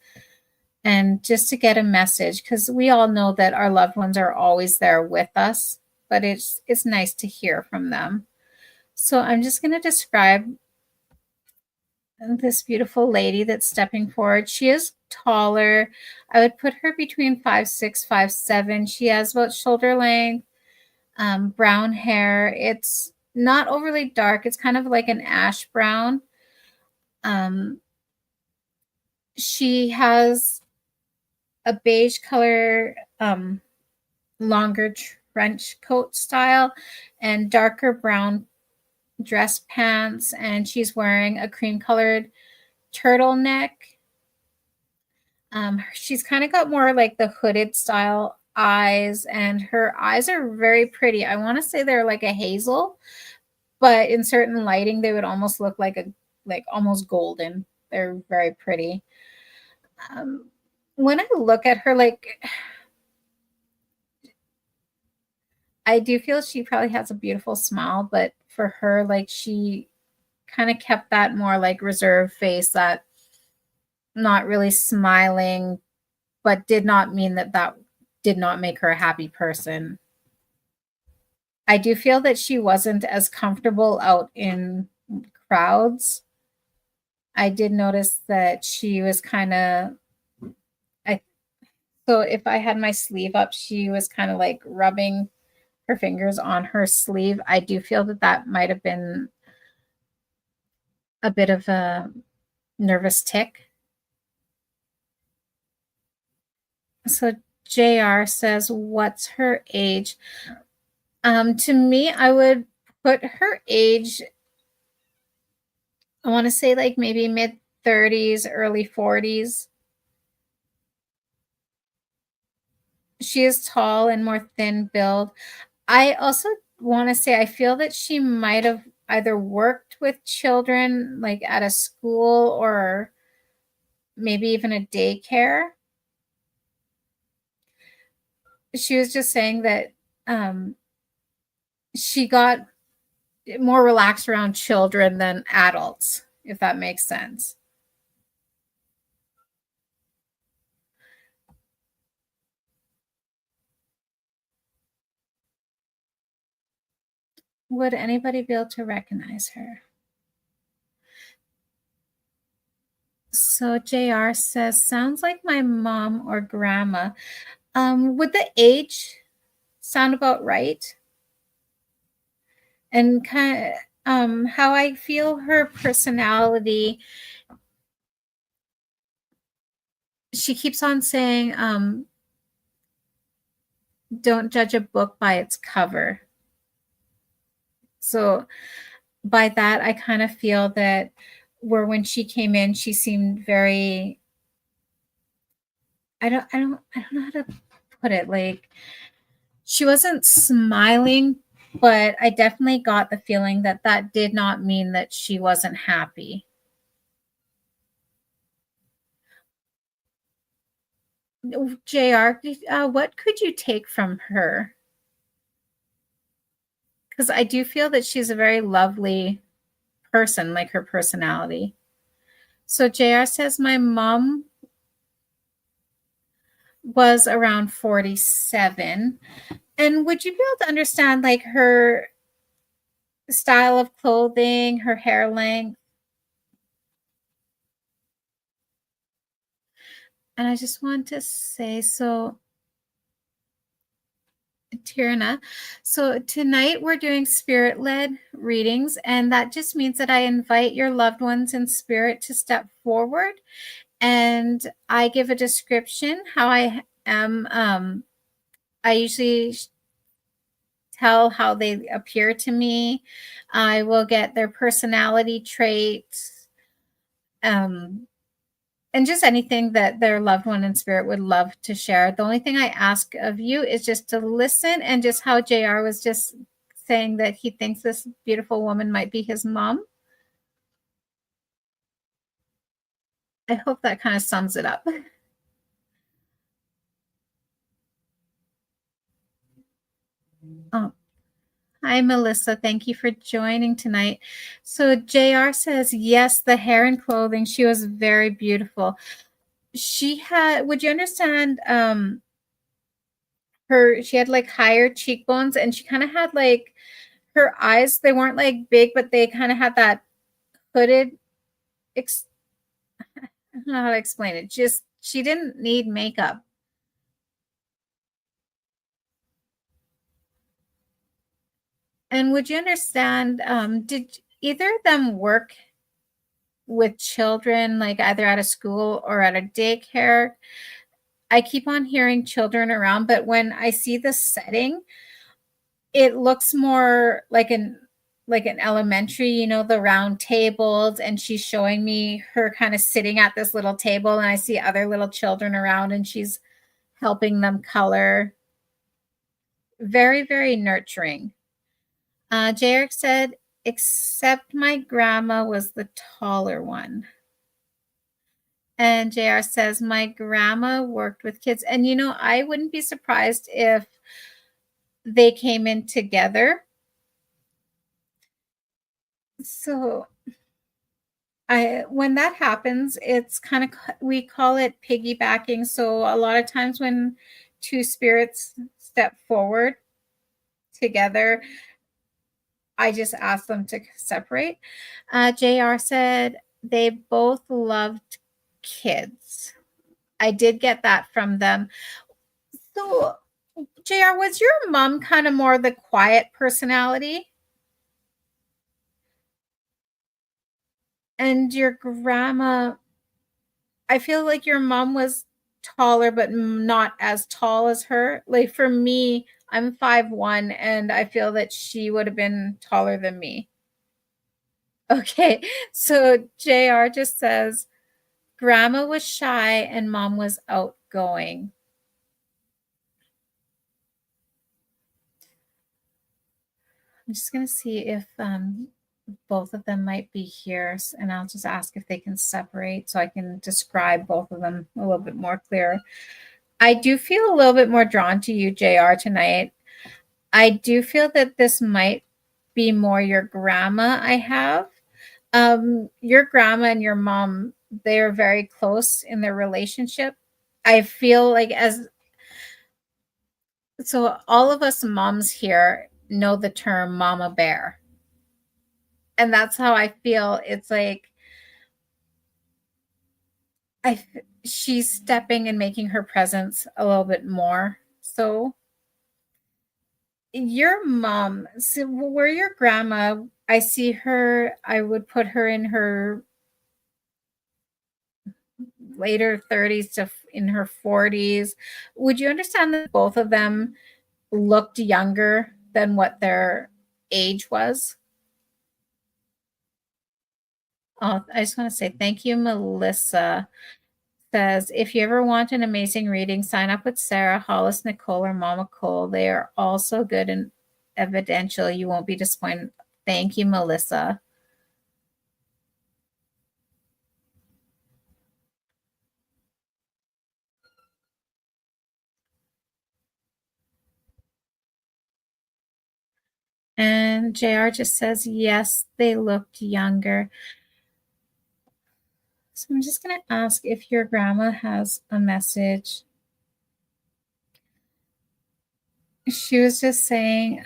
and just to get a message, because we all know that our loved ones are always there with us, but it's nice to hear from them. So I'm just going to describe this beautiful lady that's stepping forward. She is taller. I would put her between 5'6", 5'7". She has about shoulder length, brown hair. It's not overly dark. It's kind of like an ash brown. Um, she has a beige color, longer trench coat style, and darker brown dress pants. And she's wearing a cream colored turtleneck. She's kind of got more like the hooded style eyes, and her eyes are very pretty. I want to say they're like a hazel, but in certain lighting they would almost look like a, like almost golden. They're very pretty. Um, when I look at her, like, I do feel she probably has a beautiful smile, but for her, like, she kind of kept that more like reserved face, that not really smiling, but did not mean that that did not make her a happy person. I do feel that she wasn't as comfortable out in crowds. I did notice that she was kind of, I so if I had my sleeve up, she was kind of like rubbing her fingers on her sleeve. I do feel that that might have been a bit of a nervous tick. So JR says, what's her age? To me, I would put her age, I want to say like maybe mid 30s, early 40s. She is tall and more thin build. I also want to say I feel that she might have either worked with children like at a school or maybe even a daycare. She was just saying that she got more relaxed around children than adults, if that makes sense. Would anybody be able to recognize her? So JR says, sounds like my mom or grandma. Would the age sound about right? And kind of how I feel her personality. She keeps on saying, don't judge a book by its cover. So by that, I kind of feel that where when she came in, she seemed very, I don't know how to put it. Like she wasn't smiling, but I definitely got the feeling that that did not mean that she wasn't happy. JR, what could you take from her? Because I do feel that she's a very lovely person, like her personality. So JR says, my mom was around 47. And would you be able to understand like her style of clothing, her hair length? And I just want to say, so Tirna, so tonight we're doing spirit led readings, and that just means that I invite your loved ones in spirit to step forward and I give a description how I am. I usually tell how they appear to me. I will get their personality traits, um, and just anything that their loved one in spirit would love to share. The only thing I ask of you is just to listen, and just how JR was just saying that he thinks this beautiful woman might be his mom. I hope that kind of sums it up. Oh, hi, Melissa. Thank you for joining tonight. So, JR says, yes, the hair and clothing, she was very beautiful. She had, would you understand? She had like higher cheekbones and she kind of had like her eyes, they weren't like big, but they kind of had that hooded, I don't know how to explain it. Just, she didn't need makeup. And would you understand? Did either of them work with children, like either at a school or at a daycare? I keep on hearing children around, but when I see the setting, it looks more like an elementary, you know, the round tables, and she's showing me her kind of sitting at this little table, and I see other little children around, and she's helping them color. Very, very nurturing. Jarek said, except my grandma was the taller one. And JR says, my grandma worked with kids. And, you know, I wouldn't be surprised if they came in together. So when that happens, it's kind of, we call it piggybacking. So a lot of times when two spirits step forward together, I just ask them to separate. JR said they both loved kids. I did get that from them. So, JR, was your mom kind of more the quiet personality? And your grandma, I feel like your mom was taller, but not as tall as her. Like for me, I'm 5'1", and I feel that she would have been taller than me. Okay, so JR just says, grandma was shy and mom was outgoing. I'm just going to see if both of them might be here, and I'll just ask if they can separate so I can describe both of them a little bit more clear. I do feel a little bit more drawn to you, JR, tonight. I do feel that this might be more your grandma I have. Your grandma and your mom, they're very close in their relationship. I feel like so all of us moms here know the term mama bear. And that's how I feel. It's like she's stepping and making her presence a little bit more. So your mom, so where your grandma, I see her, I would put her in her later 30s to in her 40s. Would you understand that both of them looked younger than what their age was? Oh, I just want to say thank you, Melissa. Says, if you ever want an amazing reading, sign up with Sarah, Hollis, Nicole, or Mama Cole. They are all so good and evidential. You won't be disappointed. Thank you, Melissa. And JR just says, yes, they looked younger. So I'm just going to ask if your grandma has a message. She was just saying,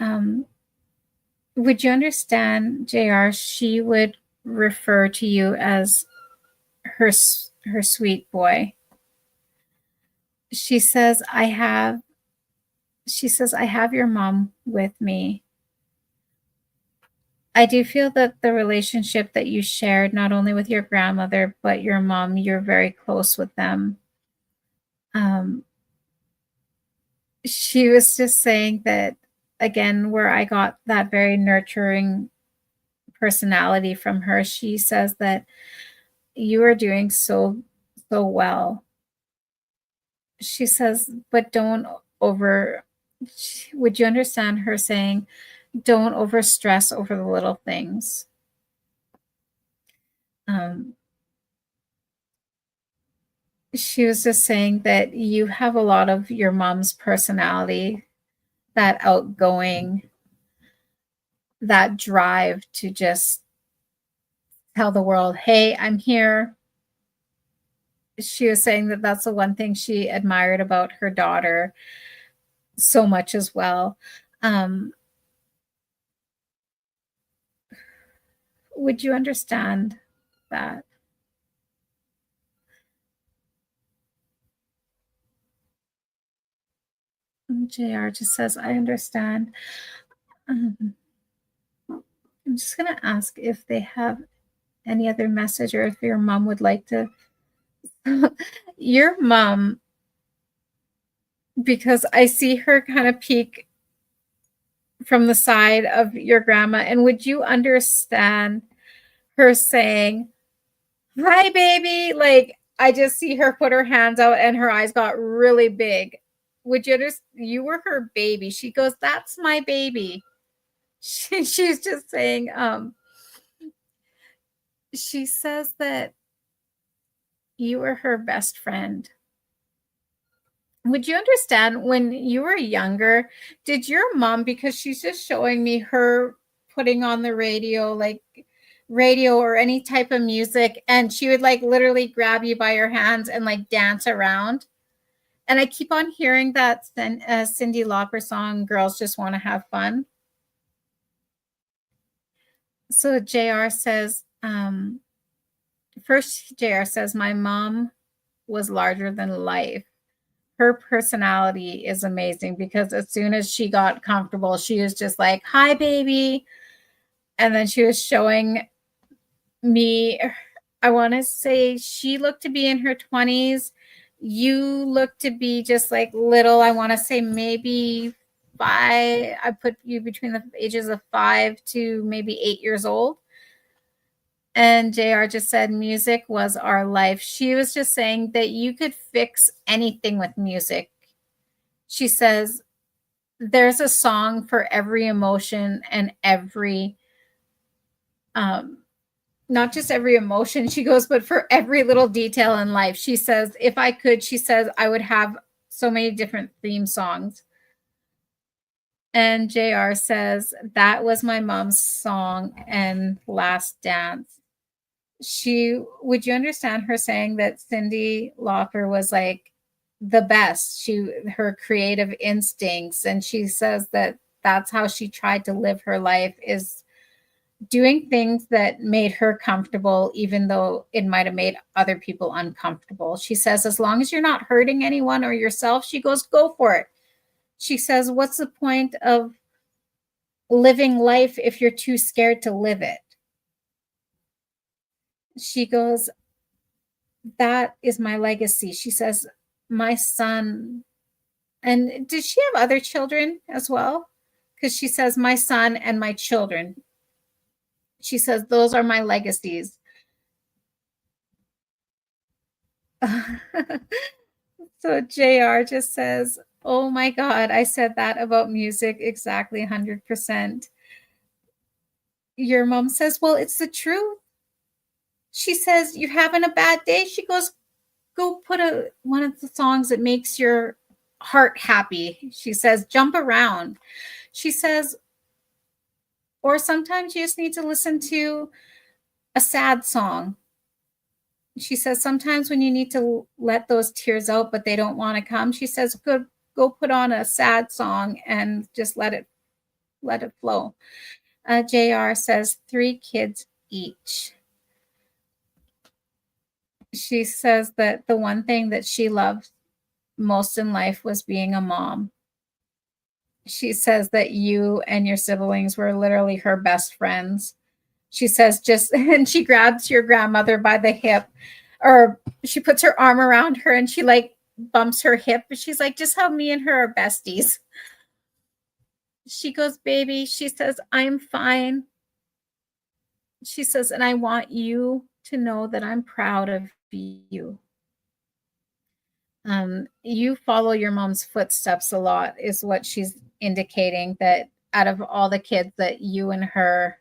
would you understand, JR? She would refer to you as her sweet boy. She says, I have your mom with me. I do feel that the relationship that you shared, not only with your grandmother, but your mom, you're very close with them. Um, she was just saying that, again, where I got that very nurturing personality from her, she says that you are doing so well. She says, but don't over, would you understand her saying, don't over stress over the little things? Um, she was just saying that you have a lot of your mom's personality, that outgoing, that drive to just tell the world, hey, I'm here. She was saying that that's the one thing she admired about her daughter so much as well. Would you understand that? JR just says, I understand. Um, I'm just going to ask if they have any other message or if your mom would like to. Your mom, because I see her kind of peek from the side of your grandma, and would you understand her saying, hi, baby? Like, I just see her put her hands out and her eyes got really big. Would you just, you were her baby. She goes, that's my baby. She's just saying, she says that you were her best friend. Would you understand when you were younger, did your mom, because she's just showing me her putting on the radio, like radio or any type of music, and she would like literally grab you by your hands and like dance around. And I keep on hearing that Cyndi Lauper song, Girls Just Want to Have Fun. So JR says, first JR says, my mom was larger than life. Her personality is amazing because as soon as she got comfortable, she was just like, hi, baby. And then she was showing me, I want to say she looked to be in her 20s. You look to be just like little, I want to say maybe 5. I put you between the ages of 5 to maybe 8 years old. And JR just said music was our life. She was just saying that you could fix anything with music. She says, there's a song for every emotion and every, not just every emotion, she goes, but for every little detail in life. She says, if I could, she says, I would have so many different theme songs. And JR says, that was my mom's song and last dance. Would you understand her saying that Cyndi Lauper was like the best, her creative instincts, and she says that that's how she tried to live her life, is doing things that made her comfortable, even though it might have made other people uncomfortable. She says, as long as you're not hurting anyone or yourself, she goes, go for it. She says, what's the point of living life if you're too scared to live it? She goes, that is my legacy. She says, my son. And did she have other children as well? Because she says, my son and my children. She says, those are my legacies. So JR just says, oh my God, I said that about music exactly 100%. Your mom says, well, it's the truth. She says, you're having a bad day. She goes, go put one of the songs that makes your heart happy. She says, jump around. She says, or sometimes you just need to listen to a sad song. She says, sometimes when you need to let those tears out, but they don't want to come, she says, go put on a sad song and just let it flow. JR says 3 kids each. She says that the one thing that she loved most in life was being a mom. She says that you and your siblings were literally her best friends. She says and she grabs your grandmother by the hip, or she puts her arm around her and she like bumps her hip. She's like, just how me and her are besties. She goes, baby, she says, I'm fine. She says, and I want you to know that I'm proud of you. You follow your mom's footsteps a lot, is what she's indicating, that out of all the kids that you and her,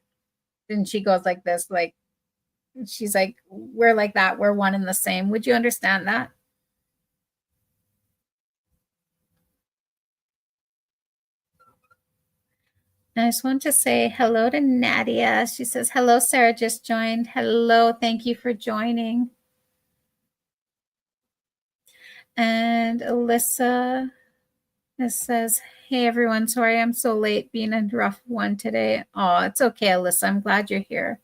and she goes like this, like, she's like, we're like that. We're one and the same. Would you understand that? I just want to say hello to Nadia. She says, hello, Sarah just joined. Hello. Thank you for joining. And Alyssa says, hey, everyone. Sorry I'm so late, being a rough one today. Oh, it's okay, Alyssa. I'm glad you're here.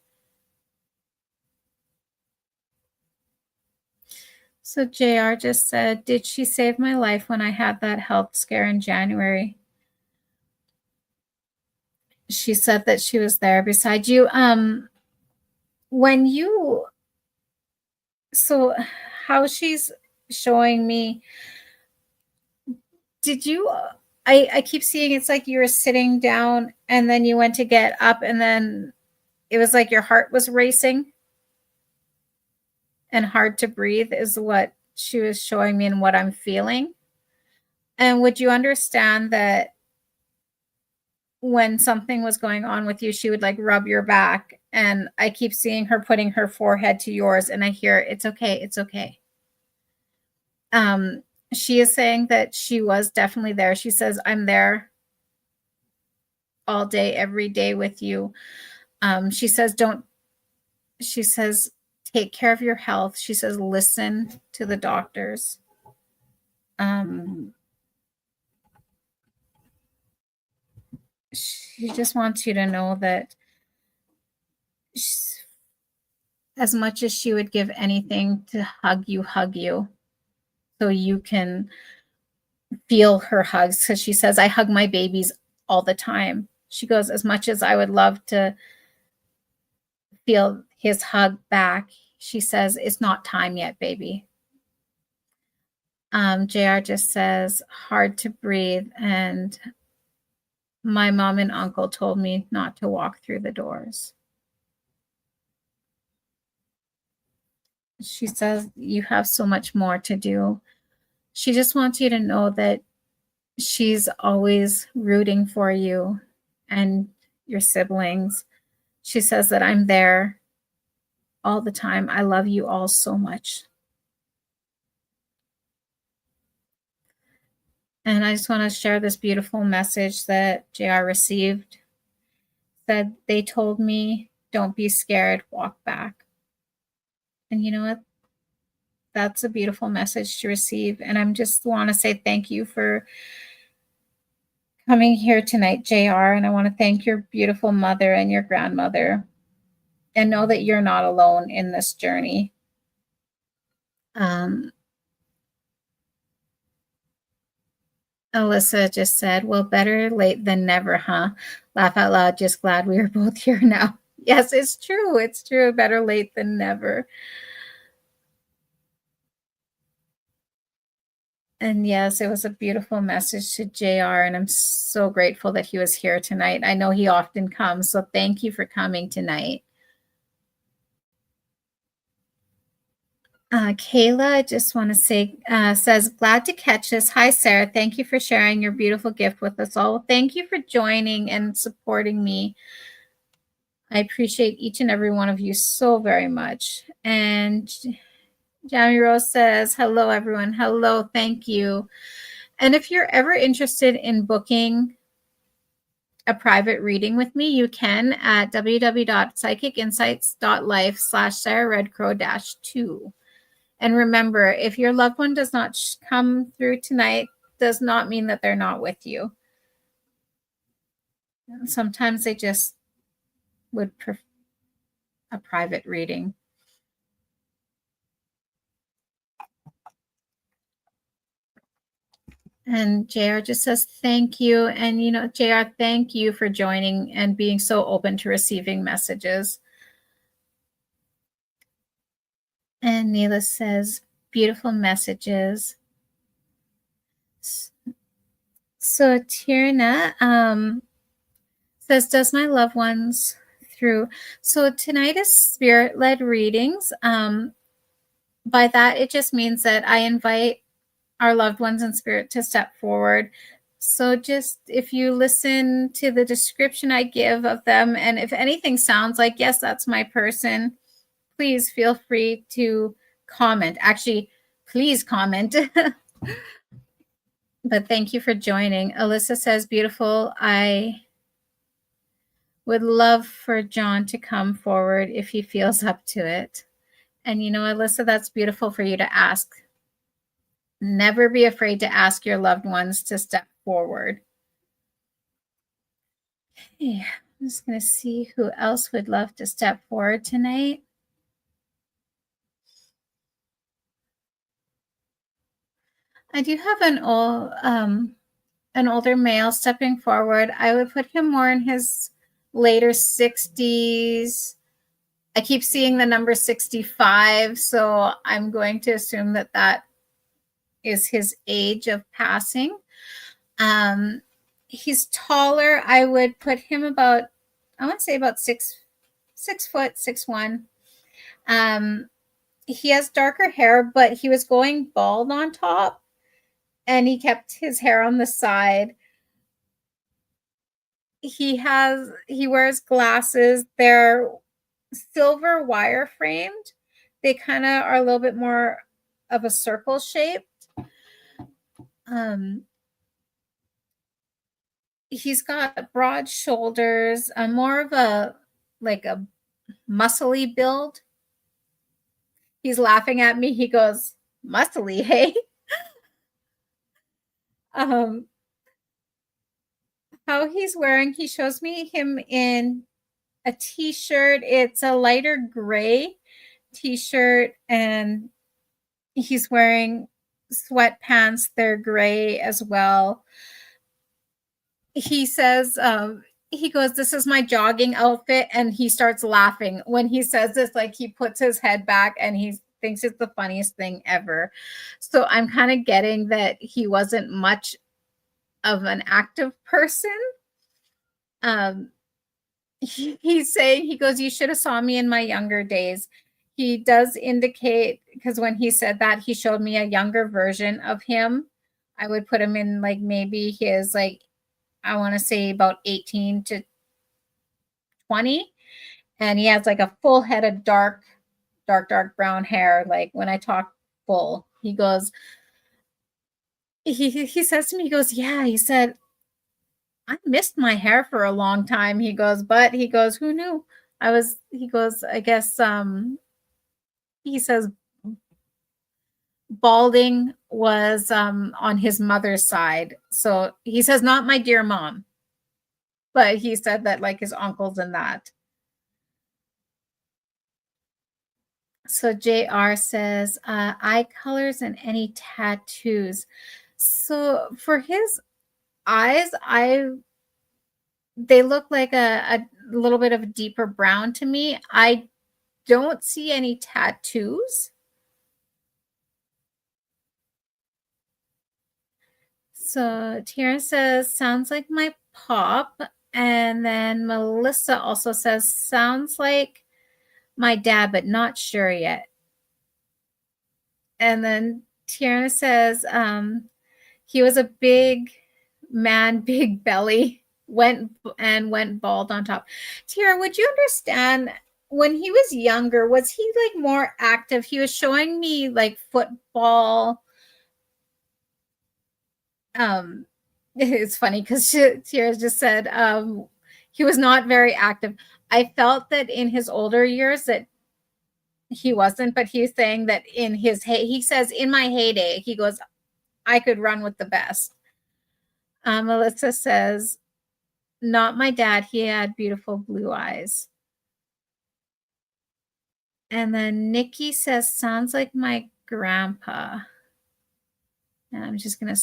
So JR just said, did she save my life when I had that health scare in January? She said that she was there beside you. When you, so how she's showing me, did you, I keep seeing it's like you were sitting down and then you went to get up and then it was like your heart was racing and hard to breathe is what she was showing me and what I'm feeling. And would you understand that when something was going on with you, she would like rub your back? And I keep seeing her putting her forehead to yours and I hear, it's okay, it's okay. She is saying that she was definitely there. She says, I'm there all day, every day with you. She says, take care of your health. She says, listen to the doctors. She just wants you to know that as much as she would give anything to hug you so you can feel her hugs, because she says, I hug my babies all the time. She goes, as much as I would love to feel his hug back, she says, it's not time yet, baby. JR just says, hard to breathe, and my mom and uncle told me not to walk through the doors. She says, you have so much more to do. She just wants you to know that she's always rooting for you and your siblings. She says that I'm there all the time. I love you all so much. And I just want to share this beautiful message that JR received. Said, they told me, don't be scared, walk back. And you know what? That's a beautiful message to receive. And I just want to say thank you for coming here tonight, JR, and I want to thank your beautiful mother and your grandmother and know that you're not alone in this journey. Um, Alyssa just said, well, better late than never, huh? Laugh out loud, just glad we are both here now. Yes, it's true. It's true. Better late than never. And yes, it was a beautiful message to JR, and I'm so grateful that he was here tonight. I know he often comes, so thank you for coming tonight. Kayla, I just want to say, says, glad to catch this. Hi, Sarah. Thank you for sharing your beautiful gift with us all. Thank you for joining and supporting me. I appreciate each and every one of you so very much. And Jamie Rose says, hello, everyone. Hello. Thank you. And if you're ever interested in booking a private reading with me, you can at www.psychicinsights.life/Sarah Redcrow-2. And remember, if your loved one does not come through tonight, does not mean that they're not with you. Sometimes they just would prefer a private reading. And JR just says, thank you. And, JR, thank you for joining and being so open to receiving messages. And Neela says, beautiful messages. So Tierna says, does my loved ones through? So tonight is spirit-led readings. By that, it just means that I invite our loved ones in spirit to step forward. So just if you listen to the description I give of them, and if anything sounds like, yes, that's my person, please feel free to comment. Actually, please comment. But thank you for joining. Alyssa says, beautiful. I would love for John to come forward if he feels up to it. And Alyssa, that's beautiful for you to ask. Never be afraid to ask your loved ones to step forward. Okay, I'm just going to see who else would love to step forward tonight. I do have an older male stepping forward. I would put him more in his later 60s. I keep seeing the number 65, so I'm going to assume that that is his age of passing. He's taller. I would put him about, I want to say about 6 foot, 6'1". He has darker hair, but he was going bald on top, and he kept his hair on the side. He wears glasses. They're silver wire framed. They kind of are a little bit more of a circle shape. He's got broad shoulders, more of a muscly build. He's laughing at me. He goes, muscly, hey? How he's wearing, he shows me him in a t-shirt. It's a lighter gray t-shirt, and he's wearing sweatpants. They're gray as well. He says, he goes, this is my jogging outfit, and he starts laughing when he says this. Like, he puts his head back and he thinks it's the funniest thing ever. So I'm kind of getting that he wasn't much of an active person. He's saying, he goes, you should have saw me in my younger days. He does indicate, because when he said that, he showed me a younger version of him. I would put him in maybe his I want to say about 18 to 20. And he has a full head of dark brown hair. Like, when I talk full, he goes, he says to me, he goes, yeah, he said, I missed my hair for a long time. He goes, but he goes, who knew? He goes, I guess, he says, balding was on his mother's side. So he says, not my dear mom, but he said that like his uncles and that. So JR says, eye colors and any tattoos. So for his eyes, they look like a little bit of a deeper brown to me. I don't see any tattoos. So Tara says, sounds like my pop. And then Melissa also says, sounds like my dad, but not sure yet. And then Tiana says, he was a big man, big belly, went bald on top. Tiara, would you understand when he was younger, was he like more active? He was showing me like football. It's funny because Tiara just said he was not very active. I felt that in his older years that he wasn't, but he's saying that in his he says in my heyday, he goes, I could run with the best. Melissa says, not my dad. He had beautiful blue eyes. And then Nikki says, sounds like my grandpa. And I'm just going to.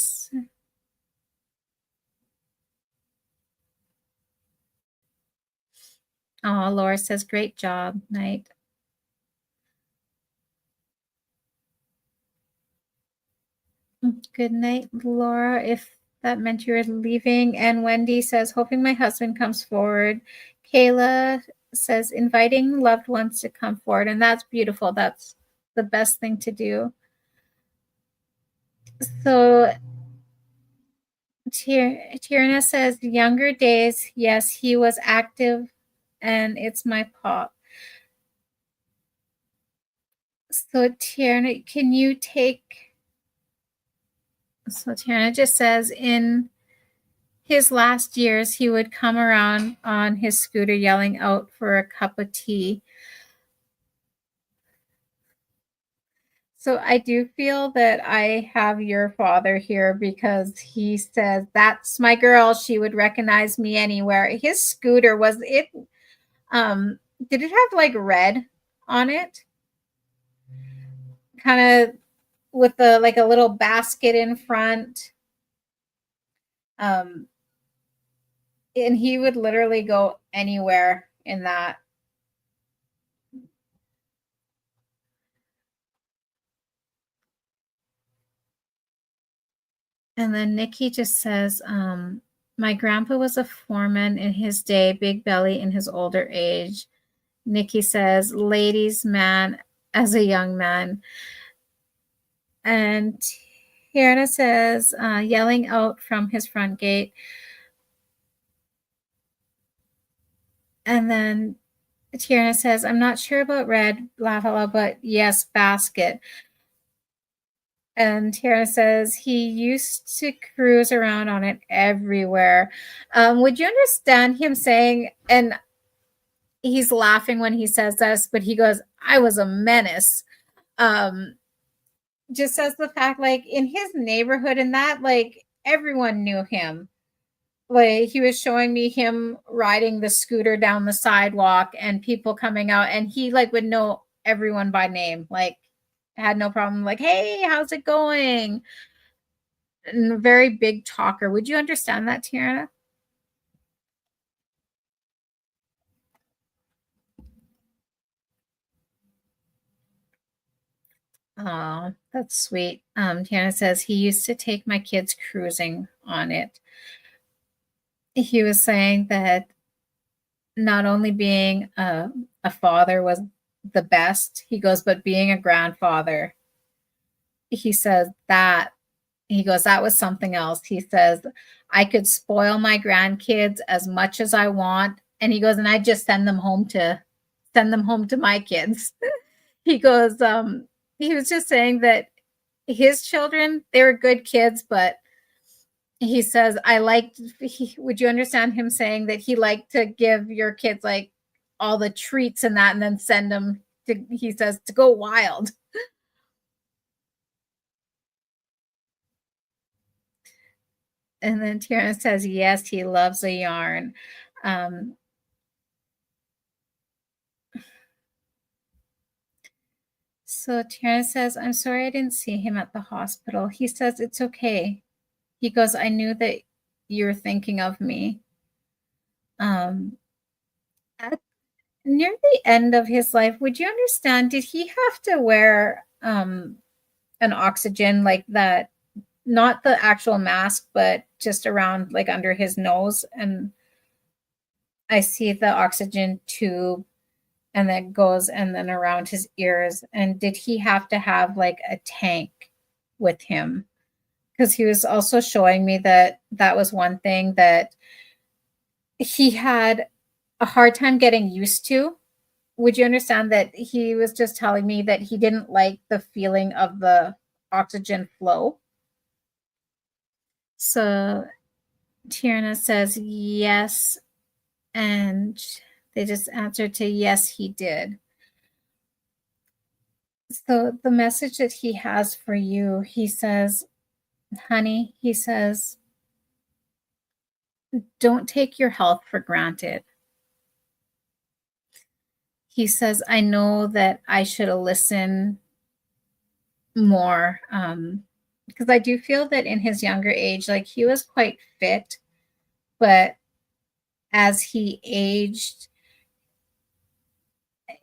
Oh, Laura says, great job, Night. Good night, Laura. If that meant you were leaving. And Wendy says, hoping my husband comes forward. Kayla says, inviting loved ones to come forward. And that's beautiful. That's the best thing to do. So Tierna says, younger days, yes, he was active, and it's my pop. So Tierna, can you take... So Tierna just says, in his last years, he would come around on his scooter yelling out for a cup of tea. So I do feel that I have your father here because he says, that's my girl. She would recognize me anywhere. His scooter was it. Did it have like red on it? Kind of with the like a little basket in front. And he would literally go anywhere in that. And then Nikki just says, my grandpa was a foreman in his day, big belly in his older age. Nikki says, ladies' man as a young man. And Tiana says, yelling out from his front gate. And then Tiana says, I'm not sure about red, blah, blah, blah, but yes, basket. And Tiana says, he used to cruise around on it everywhere. Would you understand him saying, and he's laughing when he says this, but he goes, I was a menace. Just as the fact, like in his neighborhood and that, like everyone knew him. Like he was showing me him riding the scooter down the sidewalk and people coming out, and he like would know everyone by name. Like had no problem. Like, hey, how's it going? And a very big talker. Would you understand that, Tiana? Oh, that's sweet. Tiana says he used to take my kids cruising on it. He was saying that not only being a father was the best, he goes, but being a grandfather, he says that, he goes, that was something else. He says, I could spoil my grandkids as much as I want. And he goes, and I just send them home to my kids. He goes, he was just saying that his children, they were good kids, but he says, would you understand him saying that he liked to give your kids like all the treats and that, and then send them to, he says, to go wild. And then Tierna says, yes, he loves a yarn. Um, so Tierna says, I'm sorry I didn't see him at the hospital. He says, it's okay. He goes, I knew that you're thinking of me. At near the end of his life, would you understand, did he have to wear an oxygen like that? Not the actual mask, but just around like under his nose. And I see the oxygen tube and that goes and then around his ears. And did he have to have like a tank with him? Because he was also showing me that that was one thing that he had a hard time getting used to. Would you understand that he was just telling me that he didn't like the feeling of the oxygen flow? So Tierna says yes, and they just answered to yes, he did. So the message that he has for you, he says, honey, he says, don't take your health for granted. He says, I know that I should have listened more. Because I do feel that in his younger age, like he was quite fit, but as he aged,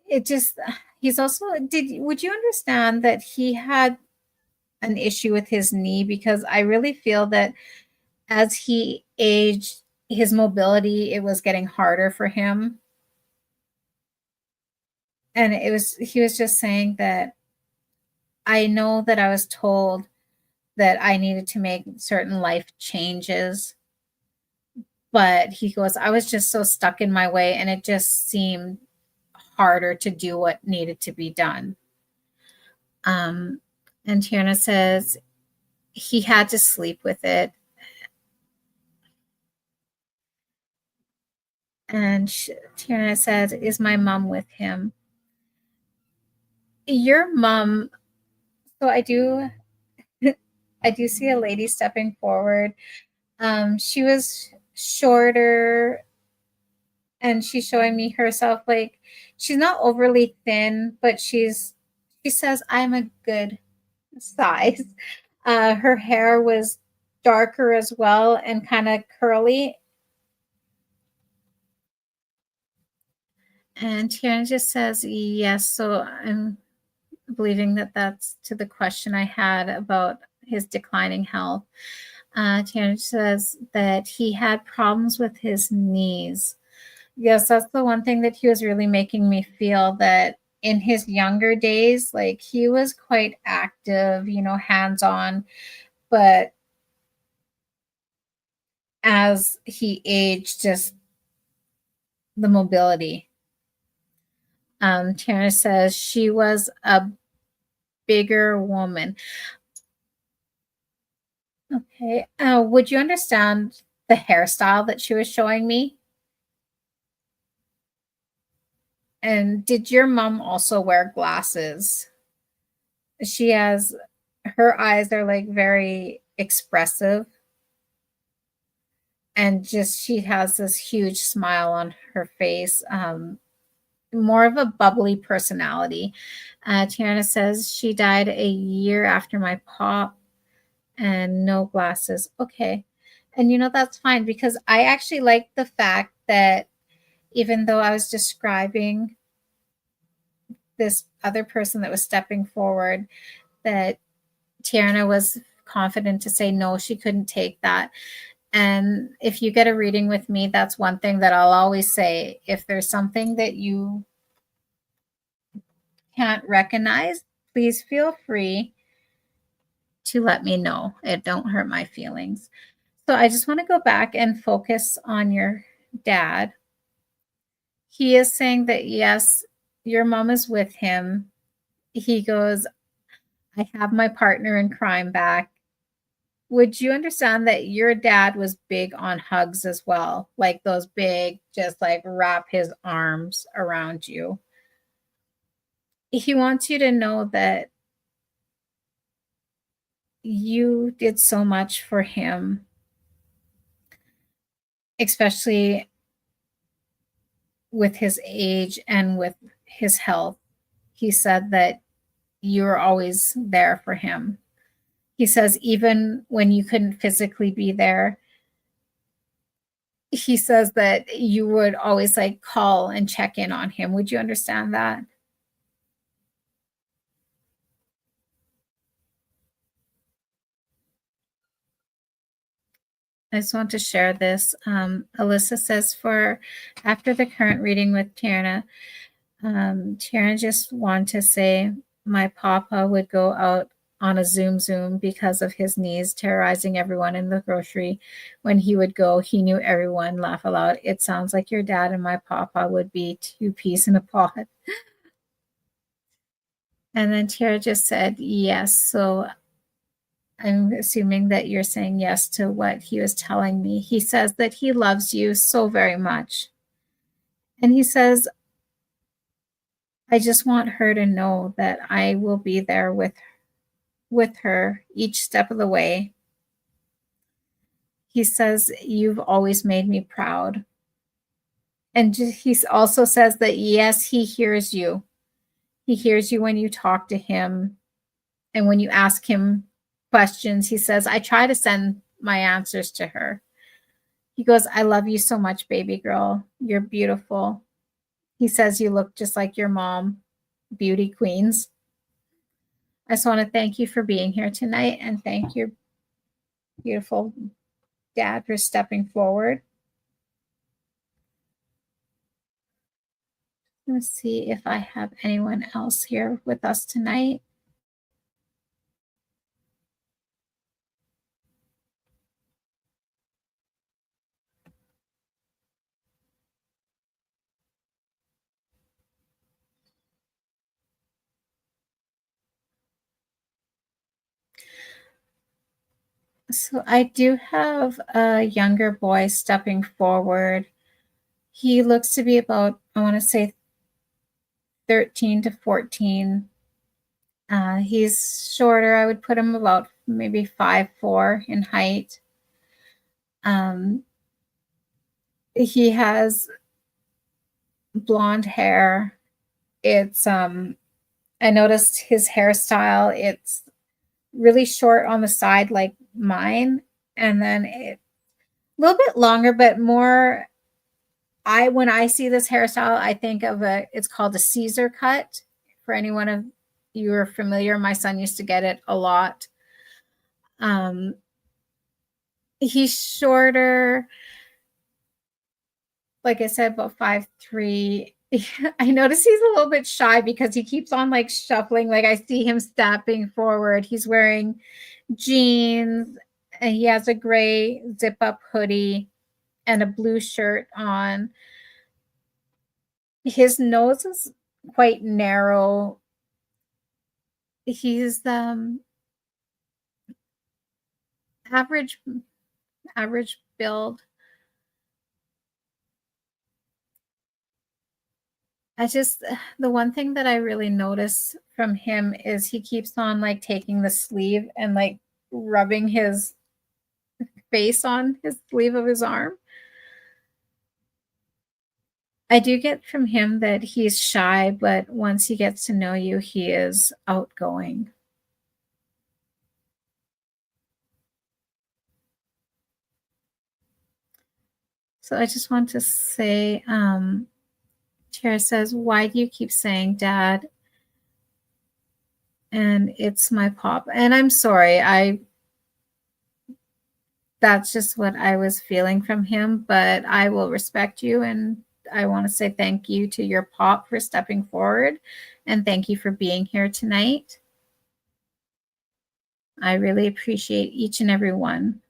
it just, he's also, would you understand that he had an issue with his knee? Because I really feel that as he aged, his mobility, it was getting harder for him. And he was just saying that I know that I was told that I needed to make certain life changes, but he goes, I was just so stuck in my way and it just seemed harder to do what needed to be done. Um, and Tierna says he had to sleep with it. And Tierna says, is my mom with him? Your mom, so I do see a lady stepping forward. She was shorter and she's showing me herself, like she's not overly thin, but she says I'm a good size. Her hair was darker as well and kind of curly. And Tiana just says yes. So I'm believing that that's to the question I had about his declining health. Tiana says that he had problems with his knees. Yes, that's the one thing that he was really making me feel that in his younger days, like he was quite active, hands on, but as he aged, just the mobility. Tierna says she was a bigger woman. Okay. Would you understand the hairstyle that she was showing me? And did your mom also wear glasses? She has, her eyes are like very expressive and just she has this huge smile on her face. More of a bubbly personality. Tiana says she died a year after my pop and no glasses. Okay. And that's fine because I actually like the fact that even though I was describing this other person that was stepping forward, that Tiana was confident to say no, she couldn't take that. And if you get a reading with me, that's one thing that I'll always say. If there's something that you can't recognize, please feel free to let me know. It don't hurt my feelings. So I just want to go back and focus on your dad. He is saying that yes, your mom is with him. He goes, I have my partner in crime back. Would you understand that your dad was big on hugs as well? Like those big, just like wrap his arms around you. He wants you to know that you did so much for him especially with his age and with his health. He said that you were always there for him. He says, even when you couldn't physically be there, he says that you would always like call and check in on him. Would you understand that? I just want to share this. Alyssa says, for after the current reading with Tierna, Tierna just wanted to say my papa would go out on a Zoom because of his knees, terrorizing everyone in the grocery. When he would go, he knew everyone. Laugh aloud. It sounds like your dad and my papa would be two peas in a pod. And then Tierra just said yes. So I'm assuming that you're saying yes to what he was telling me. He says that he loves you so very much. And he says, I just want her to know that I will be there with her each step of the way. He says, you've always made me proud. And he also says that, yes, he hears you. He hears you when you talk to him and when you ask him questions. He says, I try to send my answers to her. He goes, I love you so much, baby girl. You're beautiful. He says, you look just like your mom, beauty queens. I just want to thank you for being here tonight and thank your beautiful dad for stepping forward. Let's see if I have anyone else here with us tonight. So I do have a younger boy stepping forward. He looks to be about, I want to say 13 to 14. He's shorter. I would put him about maybe 5'4" in height. He has blonde hair. It's I noticed his hairstyle. It's really short on the side like mine, and then it a little bit longer, but more. When I see this hairstyle, I think of it's called a Caesar cut. For anyone of you are familiar, my son used to get it a lot. He's shorter, like I said, about 5'3". I notice he's a little bit shy because he keeps on like shuffling. Like I see him stepping forward. He's wearing jeans and he has a gray zip up hoodie and a blue shirt on. His nose is quite narrow. He's average build. The one thing that I really notice from him is he keeps on like taking the sleeve and like rubbing his face on his sleeve of his arm. I do get from him that he's shy, but once he gets to know you, he is outgoing. So I just want to say, Tara says, why do you keep saying dad? And it's my pop. And I'm sorry, that's just what I was feeling from him, but I will respect you. And I want to say thank you to your pop for stepping forward. And thank you for being here tonight. I really appreciate each and every one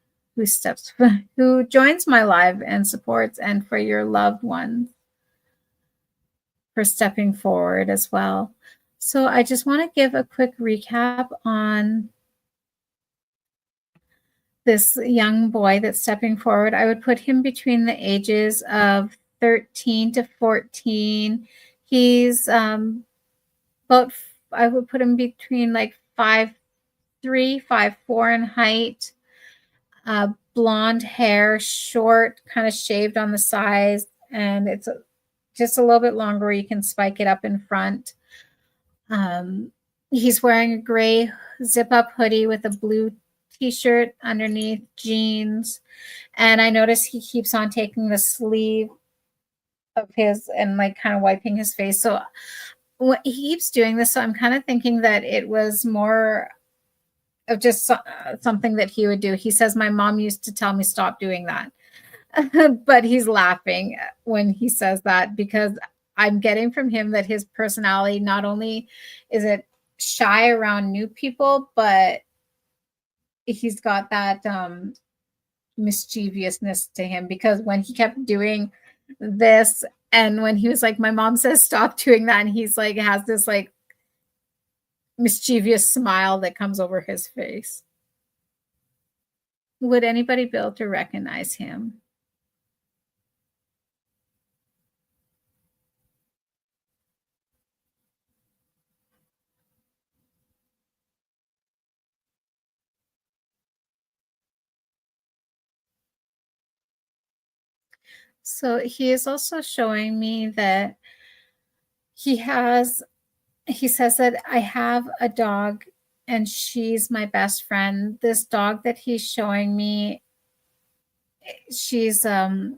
who joins my live and supports, and for your loved ones for stepping forward as well. So I just want to give a quick recap on this young boy that's stepping forward. I would put him between the ages of 13 to 14. He's about, I would put him between like 5'3", 5'4" in height. blonde hair, short, kind of shaved on the sides, and it's just a little bit longer where you can spike it up in front. Um, he's wearing a gray zip up hoodie with a blue t-shirt underneath, jeans, and I notice he keeps on taking the sleeve of his and like kind of wiping his face. So what he keeps doing this, so I'm kind of thinking that it was more of just something that he would do. He says my mom used to tell me stop doing that. But he's laughing when he says that because I'm getting from him that his personality not only is it shy around new people, but he's got that mischievousness to him, because when he kept doing this and when he was like, my mom says stop doing that, and he's like has this like mischievous smile that comes over his face. Would anybody be able to recognize him? So he is also showing me that he has, he says that I have a dog and she's my best friend. This dog that he's showing me, she's I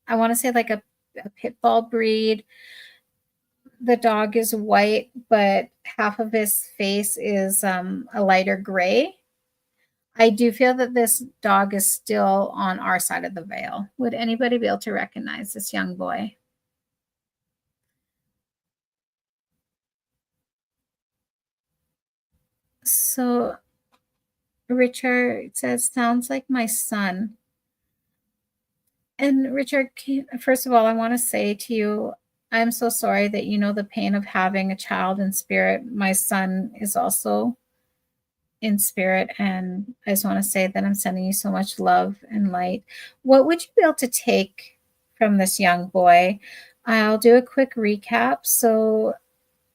want to say like a pit bull breed. The dog is white, but half of his face is a lighter gray. I do feel that this dog is still on our side of the veil. Would anybody be able to recognize this young boy? So Richard says, sounds like my son. And Richard, first of all, I want to say to you, I'm so sorry that you know the pain of having a child in spirit. My son is also in spirit, and I just want to say that I'm sending you so much love and light. What would you be able to take from this young boy? I'll do a quick recap. So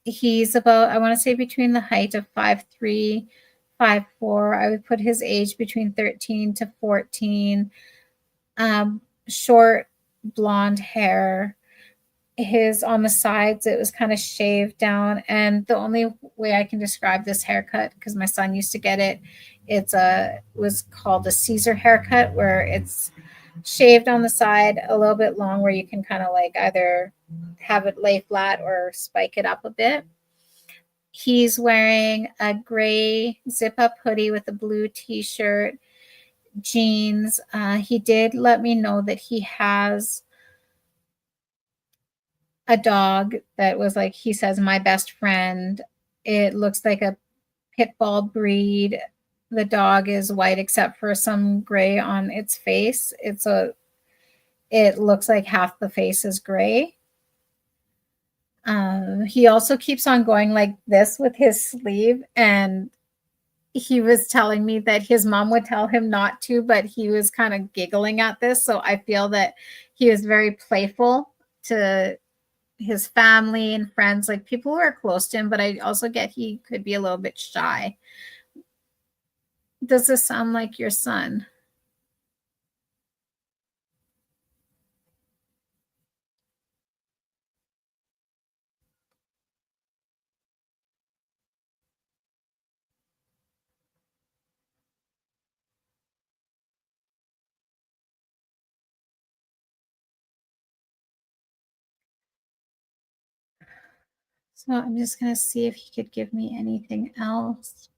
he's about, I want to say between the height of 5'3", 5'4". I would put his age between 13 to 14. Short blonde hair. His on the sides, it was kind of shaved down. And the only way I can describe this haircut, because my son used to get it, was called a Caesar haircut, where it's shaved on the side a little bit long, where you can kind of like either have it lay flat or spike it up a bit. He's wearing a gray zip up hoodie with a blue t-shirt, jeans. He did let me know that he has a dog that was like, he says, my best friend. It looks like a pit bull breed. The dog is white except for some gray on its face. It looks like half the face is gray. He also keeps on going like this with his sleeve, and he was telling me that his mom would tell him not to, but he was kind of giggling at this. So I feel that he was very playful to his family and friends, like people who are close to him, but I also get he could be a little bit shy. Does this sound like your son? So I'm just going to see if he could give me anything else.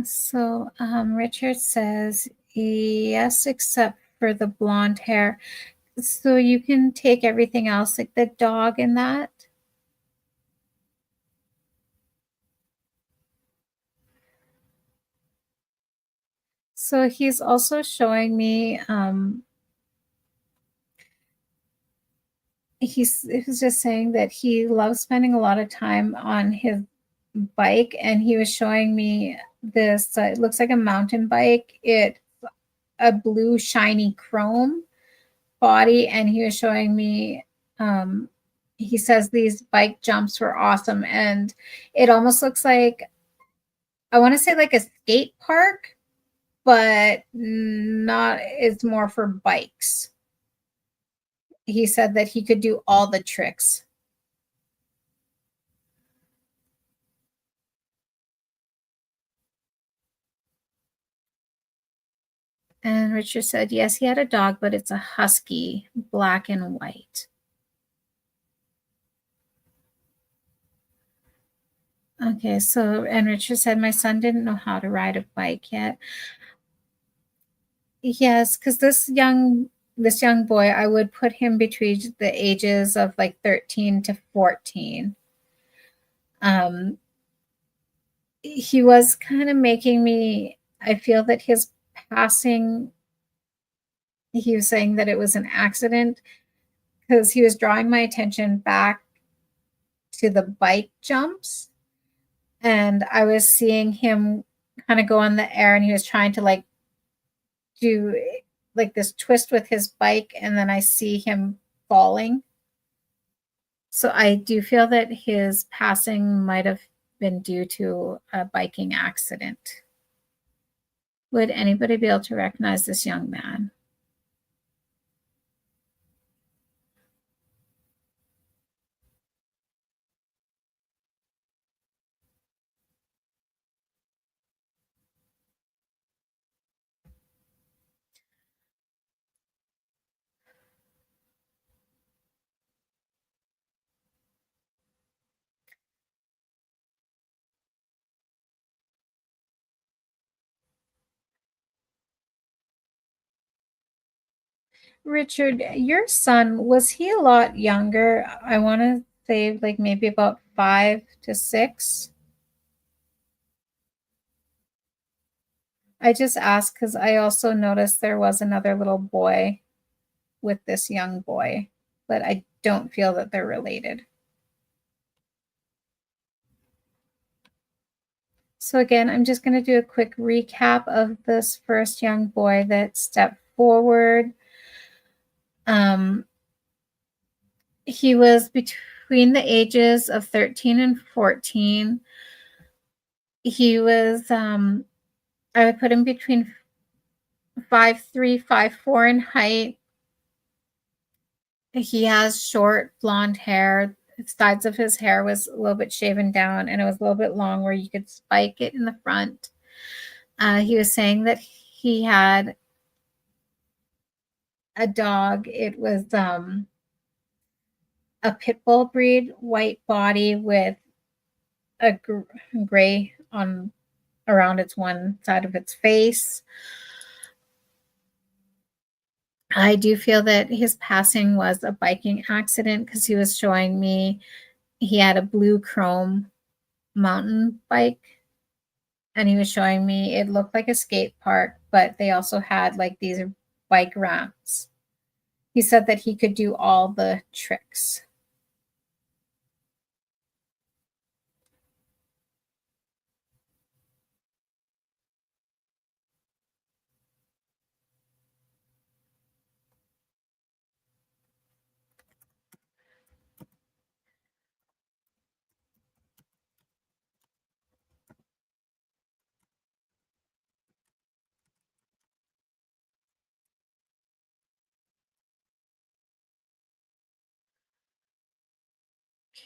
So Richard says, yes, except for the blonde hair. So you can take everything else, like the dog and that. So he's also showing me, he's just saying that he loves spending a lot of time on his bike, and he was showing me this, it looks like a mountain bike. It's a blue shiny chrome body, and he was showing me, He says these bike jumps were awesome, and it almost looks like, I want to say like a skate park, but not, it's more for bikes. He said that he could do all the tricks. And Richard said, yes, he had a dog, but it's a husky, black and white. Okay, so, and Richard said, my son didn't know how to ride a bike yet. Yes, because this young boy, I would put him between the ages of like 13 to 14. He was kind of making me, I feel that his passing, he was saying that it was an accident because he was drawing my attention back to the bike jumps, and I was seeing him kind of go in the air, and he was trying to like do like this twist with his bike, and then I see him falling. So I do feel that his passing might have been due to a biking accident. Would anybody be able to recognize this young man? Richard, your son, was he a lot younger? I want to say like maybe about 5 to 6. I just asked because I also noticed there was another little boy with this young boy, but I don't feel that they're related. So again, I'm just going to do a quick recap of this first young boy that stepped forward. He was between the ages of 13 and 14. He was, I would put him between 5'3", 5'4" in height. He has short blonde hair. The sides of his hair was a little bit shaven down, and it was a little bit long where you could spike it in the front. He was saying that he had a dog. It was a pit bull breed, white body with a gray on around its one side of its face. I do feel that his passing was a biking accident because he was showing me he had a blue chrome mountain bike, and he was showing me it looked like a skate park, but they also had like these bike ramps. He said that he could do all the tricks.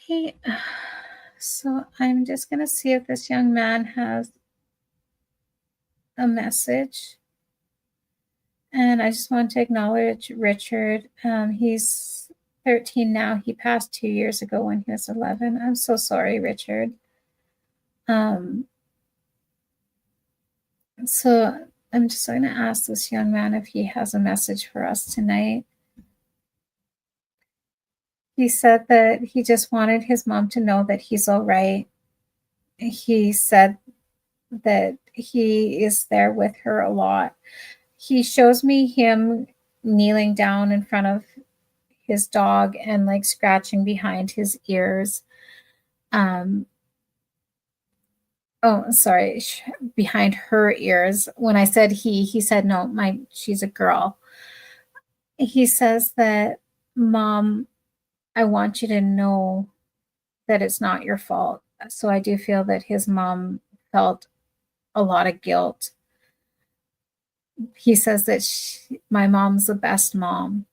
Okay, so I'm just going to see if this young man has a message. And I just want to acknowledge Richard. He's 13 now. He passed 2 years ago when he was 11. I'm so sorry, Richard. So I'm just going to ask this young man if he has a message for us tonight. He said that he just wanted his mom to know that he's all right. He said that he is there with her a lot. He shows me him kneeling down in front of his dog and like scratching behind his ears. Oh, sorry, behind her ears. When I said he said no, she's a girl. He says that mom I want you to know that it's not your fault. So I do feel that his mom felt a lot of guilt. He says that my mom's the best mom.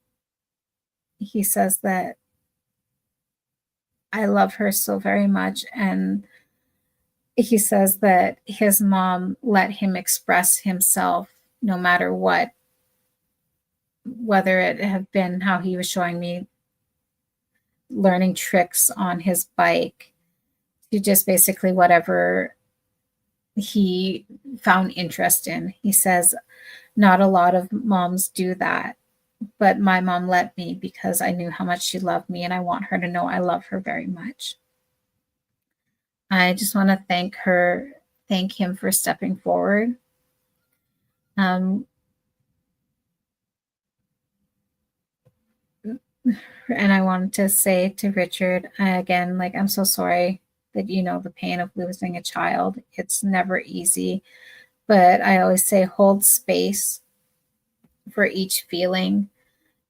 He says that I love her so very much. And he says that his mom let him express himself no matter what, whether it had been how he was showing me learning tricks on his bike to just basically whatever he found interest in. He says, not a lot of moms do that, but my mom let me because I knew how much she loved me, and I want her to know I love her very much. I just want to thank him for stepping forward. Um, and I wanted to say to Richard, again, like, I'm so sorry that you know the pain of losing a child. It's never easy, but I always say hold space for each feeling.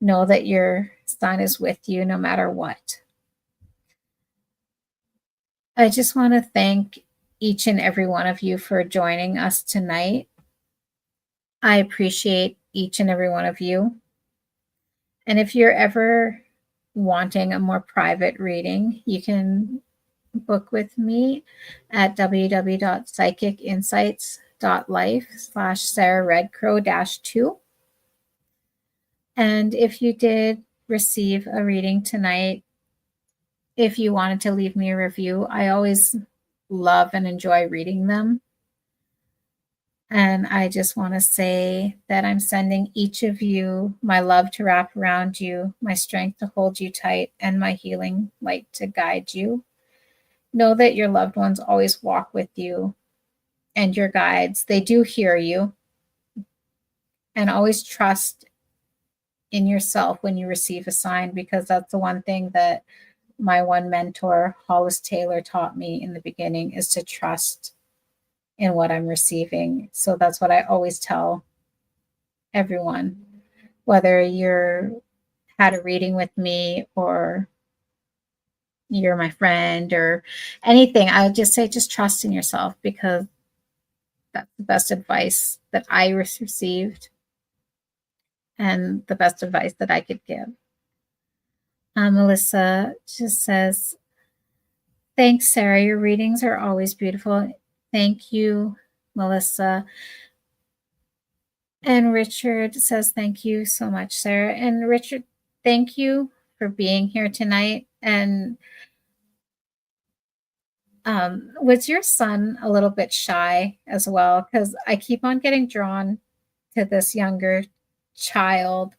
Know that your son is with you no matter what. I just want to thank each and every one of you for joining us tonight. I appreciate each and every one of you. And if you're ever wanting a more private reading, you can book with me at www.psychicinsights.life/Sarah Redcrow-2. And if you did receive a reading tonight, if you wanted to leave me a review, I always love and enjoy reading them. And I just want to say that I'm sending each of you my love to wrap around you, my strength to hold you tight, and my healing light to guide you. Know that your loved ones always walk with you and your guides. They do hear you. And always trust in yourself when you receive a sign, because that's the one thing that my one mentor, Hollis Taylor, taught me in the beginning, is to trust in what I'm receiving. So that's what I always tell everyone, whether you're had a reading with me or you're my friend or anything. I would just say, just trust in yourself, because that's the best advice that I received and the best advice that I could give. Melissa just says, thanks, Sarah. Your readings are always beautiful. Thank you, Melissa. And Richard says, thank you so much, Sarah. And Richard, thank you for being here tonight. And was your son a little bit shy as well? Because I keep on getting drawn to this younger child.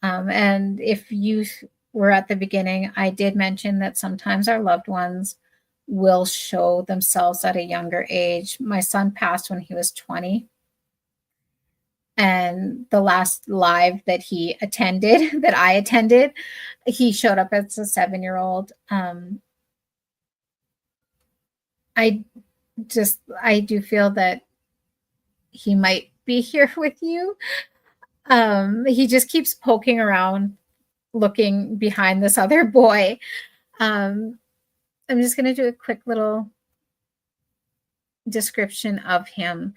And if you were at the beginning, I did mention that sometimes our loved ones will show themselves at a younger age. My son passed when he was 20. And the last live that he attended, that I attended, he showed up as a 7-year-old. I do feel that he might be here with you. He just keeps poking around, looking behind this other boy. I'm just going to do a quick little description of him.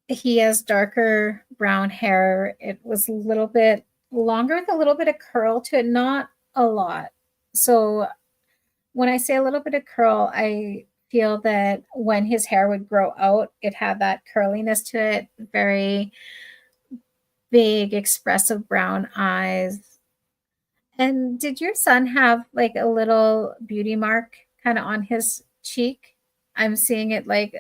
He has darker brown hair. It was a little bit longer with a little bit of curl to it, not a lot. So when I say a little bit of curl, I feel that when his hair would grow out, it had that curliness to it, very big, expressive brown eyes. And did your son have like a little beauty mark kind of on his cheek? I'm seeing it like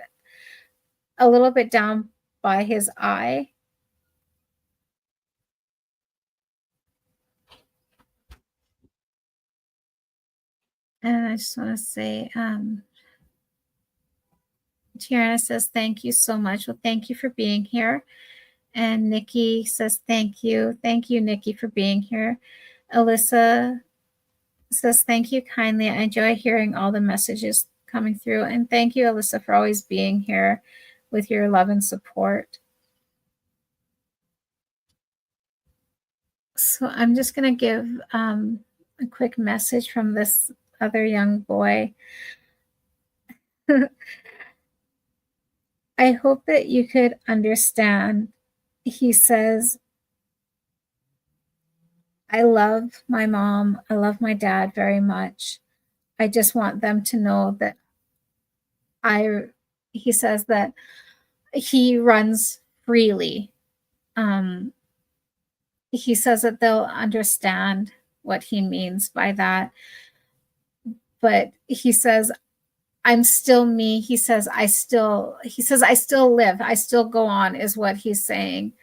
a little bit down by his eye. And I just want to say, Tiana says, thank you so much. Well, thank you for being here. And Nikki says, thank you. Thank you, Nikki, for being here. Alyssa says, thank you kindly. I enjoy hearing all the messages coming through. And thank you, Alyssa, for always being here with your love and support. So I'm just going to give a quick message from this other young boy. I hope that you could understand. He says, I love my mom. I love my dad very much. I just want them to know that I, he says that he runs freely. Um, he says that they'll understand what he means by that. But he says, I'm still me. He says, I still live. I still go on, is what he's saying.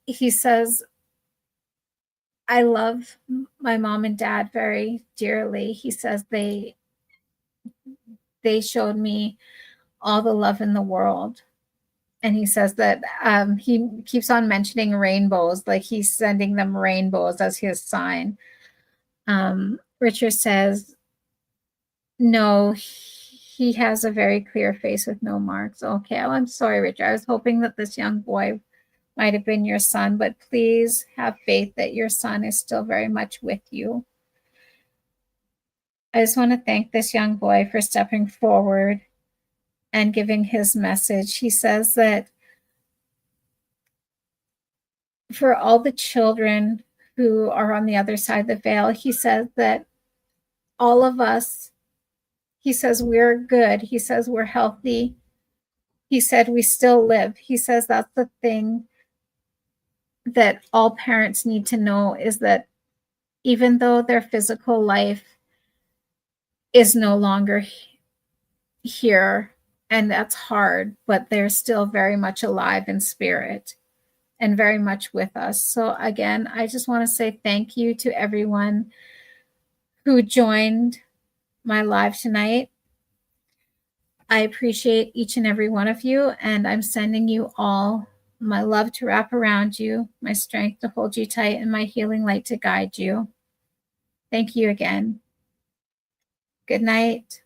He says, I love my mom and dad very dearly. He says they showed me all the love in the world. And he says that he keeps on mentioning rainbows, like he's sending them rainbows as his sign. Richard says, no, he has a very clear face with no marks. Okay, well, I'm sorry, Richard. I was hoping that this young boy might have been your son, but please have faith that your son is still very much with you. I just want to thank this young boy for stepping forward and giving his message. He says that for all the children who are on the other side of the veil, he says that all of us, he says we're good. He says we're healthy. He said we still live. He says that's the thing that all parents need to know, is that even though their physical life is no longer here, and that's hard, but they're still very much alive in spirit and very much with us. So again, I just want to say thank you to everyone who joined my live tonight. I appreciate each and every one of you, and I'm sending you all my love to wrap around you, my strength to hold you tight, and my healing light to guide you. Thank you again. Good night.